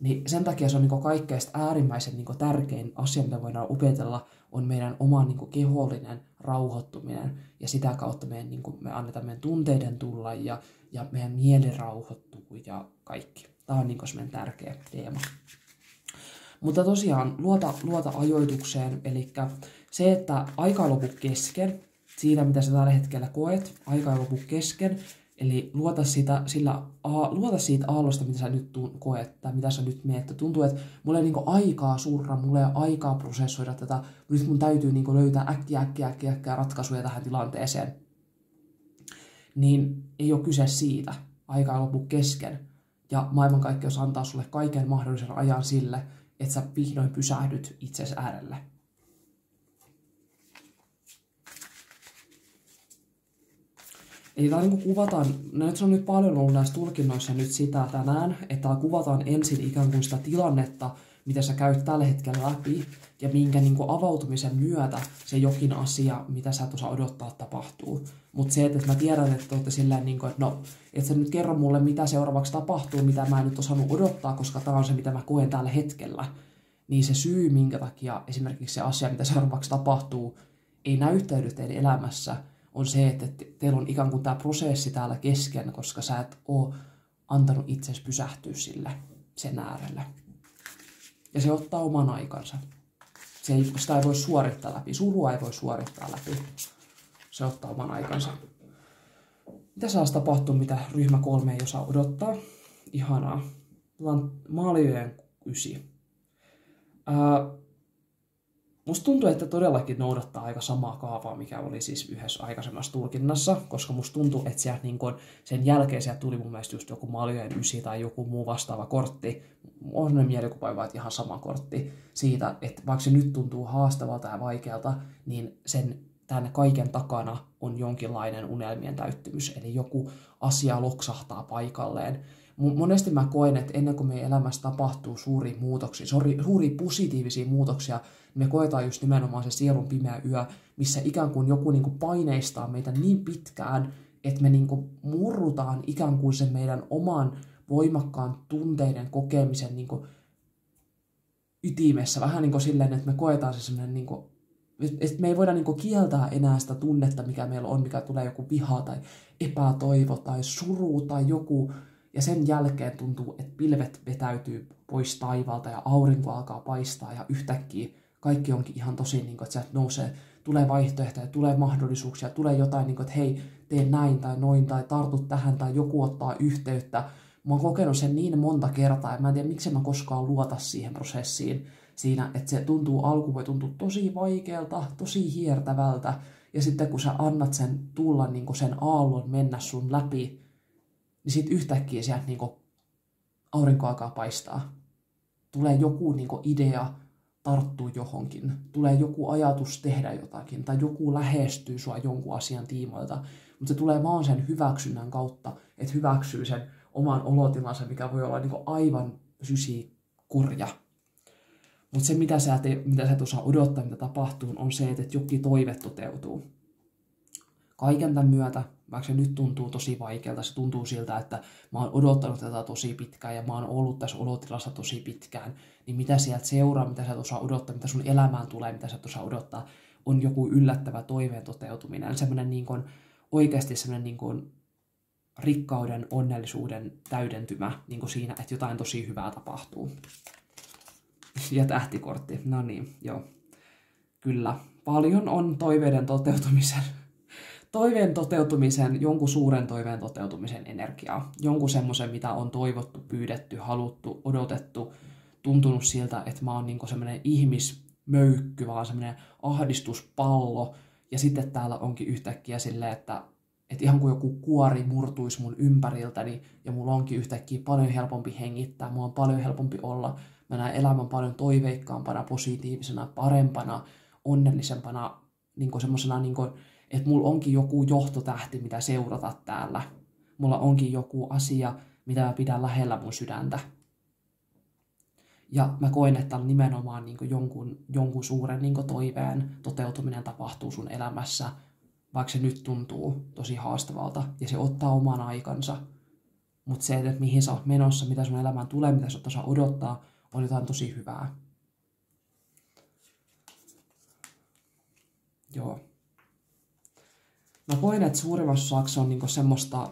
Niin sen takia se on niin kaikkein äärimmäisen niin tärkein asia, mitä voidaan opetella, on meidän oma niin kehollinen rauhoittuminen. Ja sitä kautta me annetaan meidän tunteiden tulla ja meidän mieli rauhoittuu ja kaikki. Tämä on niin semmoinen tärkeä teema. Mutta tosiaan luota ajoitukseen, eli se, että aika ei lopu kesken, siitä mitä sä tällä hetkellä koet, aika ei lopu kesken, eli luota siitä aallosta, mitä sä nyt koet, tai mitä sä nyt meet. Tuntuu, että mulla ei niinku aikaa surra, mulla ei ole aikaa prosessoida tätä, nyt mun täytyy niinku löytää äkkiä ratkaisuja tähän tilanteeseen. Niin ei ole kyse siitä, aika ei lopu kesken. Ja maailmankaikkeus antaa sulle kaiken mahdollisen ajan sille, että sä vihdoin pysähdyt itsesi äärelle. Eli täällä niin kuvataan, nyt se on nyt paljon ollut näissä tulkinnoissa nyt sitä tänään, että täällä kuvataan ensin ikään kuin sitä tilannetta, mitä sä käyt tällä hetkellä läpi, ja minkä niin kuin avautumisen myötä se jokin asia, mitä sä et osaa odottaa, tapahtuu. Mutta se, että mä tiedän, että olette silleen, niin kuin, että no, et sä nyt kerro mulle, mitä seuraavaksi tapahtuu, mitä mä en nyt osannut odottaa, koska tää on se, mitä mä koen tällä hetkellä, niin se syy, minkä takia esimerkiksi se asia, mitä seuraavaksi tapahtuu, ei näyttäydy teidän elämässä, on se, että teillä on ikään kuin tämä prosessi täällä kesken, koska sä et ole antanut itsesi pysähtyä sille sen äärelle. Ja se ottaa oman aikansa. Sitä ei voi suorittaa läpi. Surua ei voi suorittaa läpi. Se ottaa oman aikansa. Mitä saas tapahtua, mitä ryhmä 3 ei osaa odottaa? Ihanaa. Maaliojen 9. Musta tuntuu, että todellakin noudattaa aika samaa kaavaa, mikä oli siis yhdessä aikaisemmassa tulkinnassa, koska musta tuntuu, että sieltä niin sen jälkeen sieltä tuli mun mielestä just joku Maaliojen 9 tai joku muu vastaava kortti. On sellainen mielikuva, että ihan sama kortti siitä, että vaikka se nyt tuntuu haastavalta ja vaikealta, niin tämän kaiken takana on jonkinlainen unelmien täyttymys, eli joku asia loksahtaa paikalleen. Monesti mä koen, että ennen kuin meidän elämässä tapahtuu suuria muutoksia, suuria positiivisia muutoksia, me koetaan just nimenomaan se sielun pimeä yö, missä ikään kuin joku niin kuin paineistaa meitä niin pitkään, että me niin kuin murrutaan ikään kuin sen meidän oman voimakkaan tunteiden kokemisen niin kuin ytimessä. Vähän niin kuin silleen, että me koetaan se sellainen, niin kuin, että me ei voida niin kuin kieltää enää sitä tunnetta, mikä meillä on, mikä tulee joku viha tai epätoivo tai suru tai joku. Ja sen jälkeen tuntuu, että pilvet vetäytyy pois taivaalta ja aurinko alkaa paistaa ja yhtäkkiä kaikki onkin ihan tosi, niin kuin, että sieltä nousee, tulee vaihtoehtoja, tulee mahdollisuuksia, tulee jotain, niin kuin, että hei, tee näin tai noin tai tartu tähän tai joku ottaa yhteyttä. Mä oon kokenut sen niin monta kertaa ja mä en tiedä, miksi mä koskaan luota siihen prosessiin siinä, että se alku voi tuntua tosi vaikealta, tosi hiertävältä ja sitten kun sä annat sen tulla niin kuin sen aallon mennä sun läpi, niin sitten yhtäkkiä sieltä niin kuin aurinko alkaa paistaa. Tulee joku niin kuin idea tarttua johonkin. Tulee joku ajatus tehdä jotakin. Tai joku lähestyy sua jonkun asian tiimoilta. Mutta se tulee vaan sen hyväksynnän kautta, että hyväksyy sen oman olotilansa, mikä voi olla niin kuin aivan kurja. Mutta se, mitä sä et osaa odottaa, mitä tapahtuu, on se, että jokin toive toteutuu. Kaiken tämän myötä, vaikka se nyt tuntuu tosi vaikealta, se tuntuu siltä, että mä oon odottanut tätä tosi pitkään ja mä oon ollut tässä olotilassa tosi pitkään, niin mitä sieltä seuraa, mitä sä et osaa odottaa, mitä sun elämään tulee, mitä sä et osaa odottaa, on joku yllättävä toiveen toteutuminen. Semmoinen niin kuin, oikeasti semmoinen niin kuin rikkauden, onnellisuuden täydentymä niin kuin siinä, että jotain tosi hyvää tapahtuu. Ja tähtikortti, no niin, joo. Kyllä, paljon on toiveen toteutumisen, jonkun suuren toiveen toteutumisen energiaa. Jonkun semmoisen, mitä on toivottu, pyydetty, haluttu, odotettu, tuntunut siltä, että mä oon niinku semmoinen ihmismöykky, vaan semmoinen ahdistuspallo. Ja sitten täällä onkin yhtäkkiä silleen, että ihan kuin joku kuori murtuisi mun ympäriltäni ja mulla onkin yhtäkkiä paljon helpompi hengittää, mulla on paljon helpompi olla. Mä näen elämän paljon toiveikkaampana, positiivisena, parempana, onnellisempana, niin semmoisena, niin että mulla onkin joku johtotähti, mitä seurata täällä. Mulla onkin joku asia, mitä mä pidän lähellä mun sydäntä. Ja mä koen, että nimenomaan niin jonkun suuren niin toiveen toteutuminen tapahtuu sun elämässä, vaikka se nyt tuntuu tosi haastavalta ja se ottaa oman aikansa. Mutta se, että mihin sä oot menossa, mitä sun elämään tulee, mitä sä osaa odottaa, on jotain tosi hyvää. Joo. Mä koen, että suurimmassa osaksi on niinku semmoista,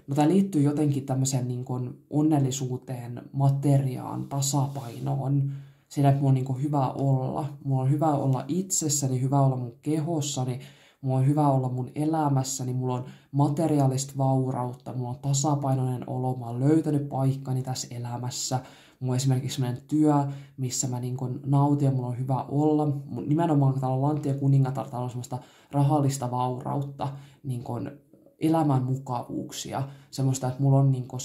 no tää liittyy jotenkin tämmöiseen niinku onnellisuuteen, materiaan, tasapainoon. Siinä, että mulla on niinku hyvä olla. Mulla on hyvä olla itsessäni, hyvä olla mun kehossani, mulla on hyvä olla mun elämässäni, mulla on materiaalista vaurautta, mulla on tasapainoinen olo, mä oon löytänyt paikkani tässä elämässä. Mulla on esimerkiksi sellainen työ, missä mä niin kun nautin ja mulla on hyvä olla. Nimenomaan kun täällä on Lantti ja kuningatar, täällä on semmoista rahallista vaurautta, niin kun elämän mukavuuksia. Semmoista, että mulla on, niin kun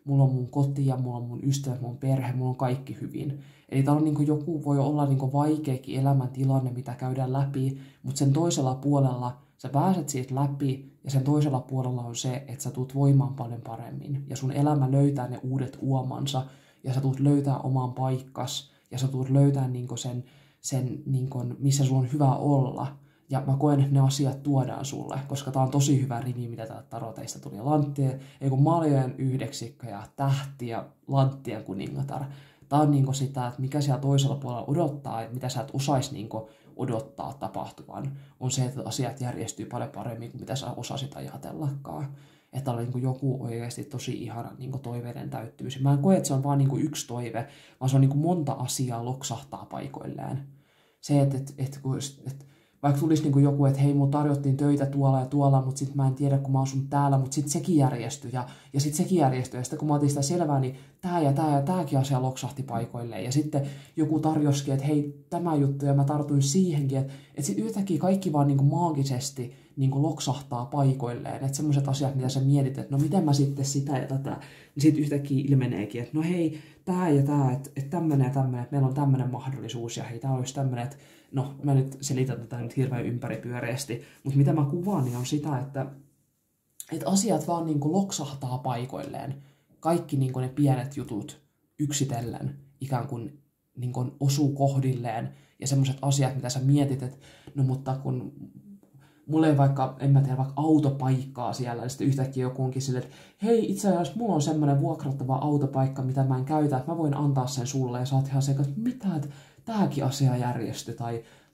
mulla on mun koti ja mulla on mun ystävät, mun perhe, mulla on kaikki hyvin. Eli täällä on niin kun joku voi olla niin kun vaikeakin elämäntilanne, mitä käydään läpi, mutta sen toisella puolella sä pääset siitä läpi ja sen toisella puolella on se, että sä tulet voimaan paljon paremmin. Ja sun elämä löytää ne uudet uomansa. ja sä tulet löytää oman paikkas ja sä tulet löytää niinku sen niinku, missä sulla on hyvä olla. Ja mä koen, että ne asiat tuodaan sulle, koska tää on tosi hyvä rivi, mitä täältä taroteista tuli. Maljojen yhdeksikkö ja tähti ja lanttien kuningatar. Tää on niinku sitä, että mikä siellä toisella puolella odottaa, mitä sä et osais niinku odottaa tapahtuvan, on se, että asiat järjestyy paljon paremmin kuin mitä sä osasit ajatellakaan. Että oli niinku joku oikeasti tosi ihana niinku toiveiden täyttymys. Mä en koe, että se on vaan niinku yksi toive, vaan se on niinku monta asiaa loksahtaa paikoilleen. Se, että vaikka tulisi niinku joku, että hei, mun tarjottiin töitä tuolla ja tuolla, mutta sitten mä en tiedä, kun mä asun täällä, mutta sitten sekin järjestyi ja sitten sekin järjestyi. Ja sitten kun mä otin sitä selvää, niin tää ja tääkin asia loksahti paikoilleen. Ja sitten joku tarjosikin, että hei, tämä juttu, ja mä tartuin siihenkin. Että sitten yhtäkkiä kaikki vaan niinku maagisesti niinku loksahtaa paikoilleen. Että semmoiset asiat, mitä sä mietit, että no miten mä sitten sitä ja tätä, niin sitten yhtäkkiä ilmeneekin, että no hei, tää ja tää, että tämmönen ja tämmönen, että meillä on tämmönen mahdollisuus, ja hei, tää olisi tämmönen, että no, mä nyt selitän tätä nyt hirveän ympäripyöreästi, mutta mitä mä kuvaan, niin on sitä, että asiat vaan niinku loksahtaa paikoilleen. Kaikki niinku ne pienet jutut yksitellen ikään kuin niinku osuu kohdilleen. Ja semmoiset asiat, mitä sä mietit, että no mutta kun mulla ei vaikka, en mä tiedä, vaikka autopaikkaa siellä, ja sitten yhtäkkiä joku onkin silleen, että hei, itse asiassa mulla on semmoinen vuokrattava autopaikka, mitä mä en käytä, että mä voin antaa sen sulle, ja sä oot ihan sekä, että mitä, että tääkin asia järjestyi,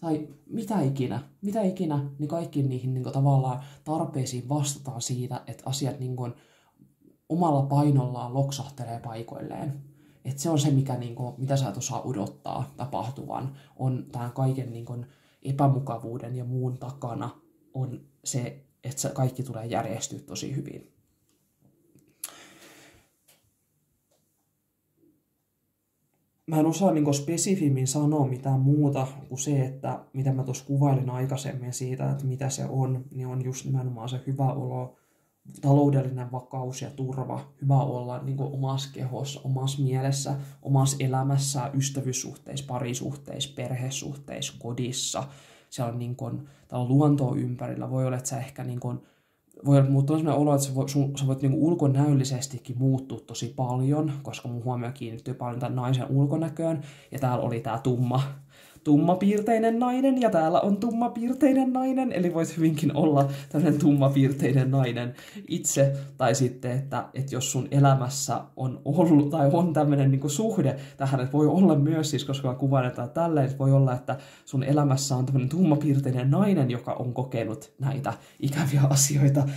tai mitä ikinä, niin kaikkiin niihin niin kuin, tavallaan tarpeisiin vastataan siitä, että asiat niin kuin, omalla painollaan loksahtelee paikoilleen. Että se on se, mikä, niin kuin, mitä sä et osaa odottaa tapahtuvan, on tämän kaiken niin kuin, epämukavuuden ja muun takana on se, että se kaikki tulee järjestyä tosi hyvin. Mä en osaa niin spesifimmin sanoa mitään muuta kuin se, että mitä mä tuossa kuvailin aikaisemmin siitä, että mitä se on, niin on just nimenomaan se hyvä olo, taloudellinen vakaus ja turva, hyvä olla niin omassa kehossa, omassa mielessä, omassa elämässä, ystävyyssuhteissa, parisuhteissa, perhesuhteissa, kodissa. Siellä on, niin kuin, täällä on luontoa ympärillä. Voi olla, että sä ehkä niin kuin, voi muuttua sellainen olo, että sä voit niinku ulkonäöllisestikin muuttua tosi paljon, koska mun huomio kiinnittyy paljon tämän naisen ulkonäköön. Ja täällä oli tää tummapiirteinen nainen, ja täällä on tummapiirteinen nainen, eli voit hyvinkin olla tämmöinen tummapiirteinen nainen itse, tai sitten, että jos sun elämässä on ollut, tai on tämmöinen niinku suhde tähän, että voi olla myös, siis koska mä kuvailetaan tälleen, että voi olla, että sun elämässä on tämmöinen tummapiirteinen nainen, joka on kokenut näitä ikäviä asioita,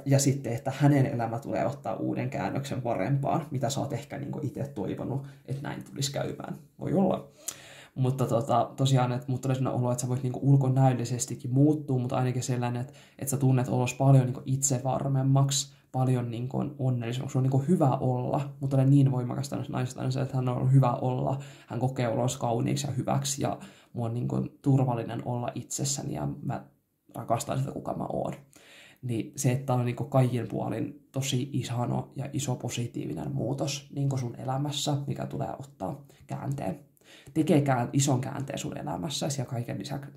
ja sitten, että hänen elämä tulee ottaa uuden käännöksen parempaan, mitä sä oot ehkä niinku itse toivonut, että näin tulisi käymään. Voi olla. Mutta tosiaan, että mut tulee sellainen olo, että sä voit niinku ulkonäöllisestikin muuttua, mutta ainakin sellainen, että sä tunnet olos paljon niinku itsevarmemmaksi, paljon niinku onnellisemmaksi. Se on niinku hyvä olla, mutta olen niin voimakas tämmöistä naisesta, että hän on hyvä olla, hän kokee olos kauniiksi ja hyväksi, ja mua on niinku turvallinen olla itsessäni, ja mä rakastan sitä, kuka mä oon. Niin se, että on niinku kaikin puolin tosi ihano ja iso positiivinen muutos niinku sun elämässä, mikä tulee ottaa käänteen. Tekee ison käänteen sun elämässäsi, ja kaiken lisäksi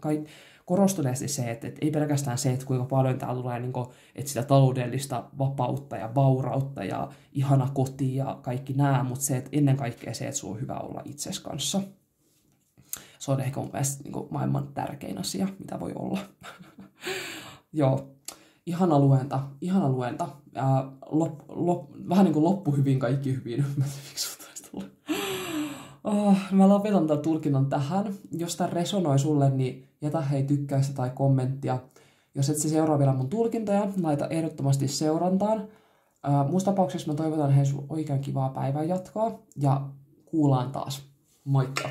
korostuneesti se, että ei pelkästään se, että kuinka paljon täällä tulee niin kuin, että sitä taloudellista vapautta ja vaurautta ja ihana koti ja kaikki nämä, mutta se, että ennen kaikkea se, että sulla on hyvä olla itsesi kanssa. Se on ehkä mun mielestä niin kuin maailman tärkein asia, mitä voi olla. Joo, ihana luenta. Vähän niin kuin loppu hyvin, kaikki hyvin. Mä lopetan tämän tulkinnan tähän. Jos tämä resonoi sulle, niin jätä hei tykkäystä tai kommenttia. Jos et se seuraa vielä mun tulkintoja, laita ehdottomasti seurantaan. Muussa tapauksessa mä toivotan hei sun oikein kivaa päivän jatkoa ja kuullaan taas. Moikka!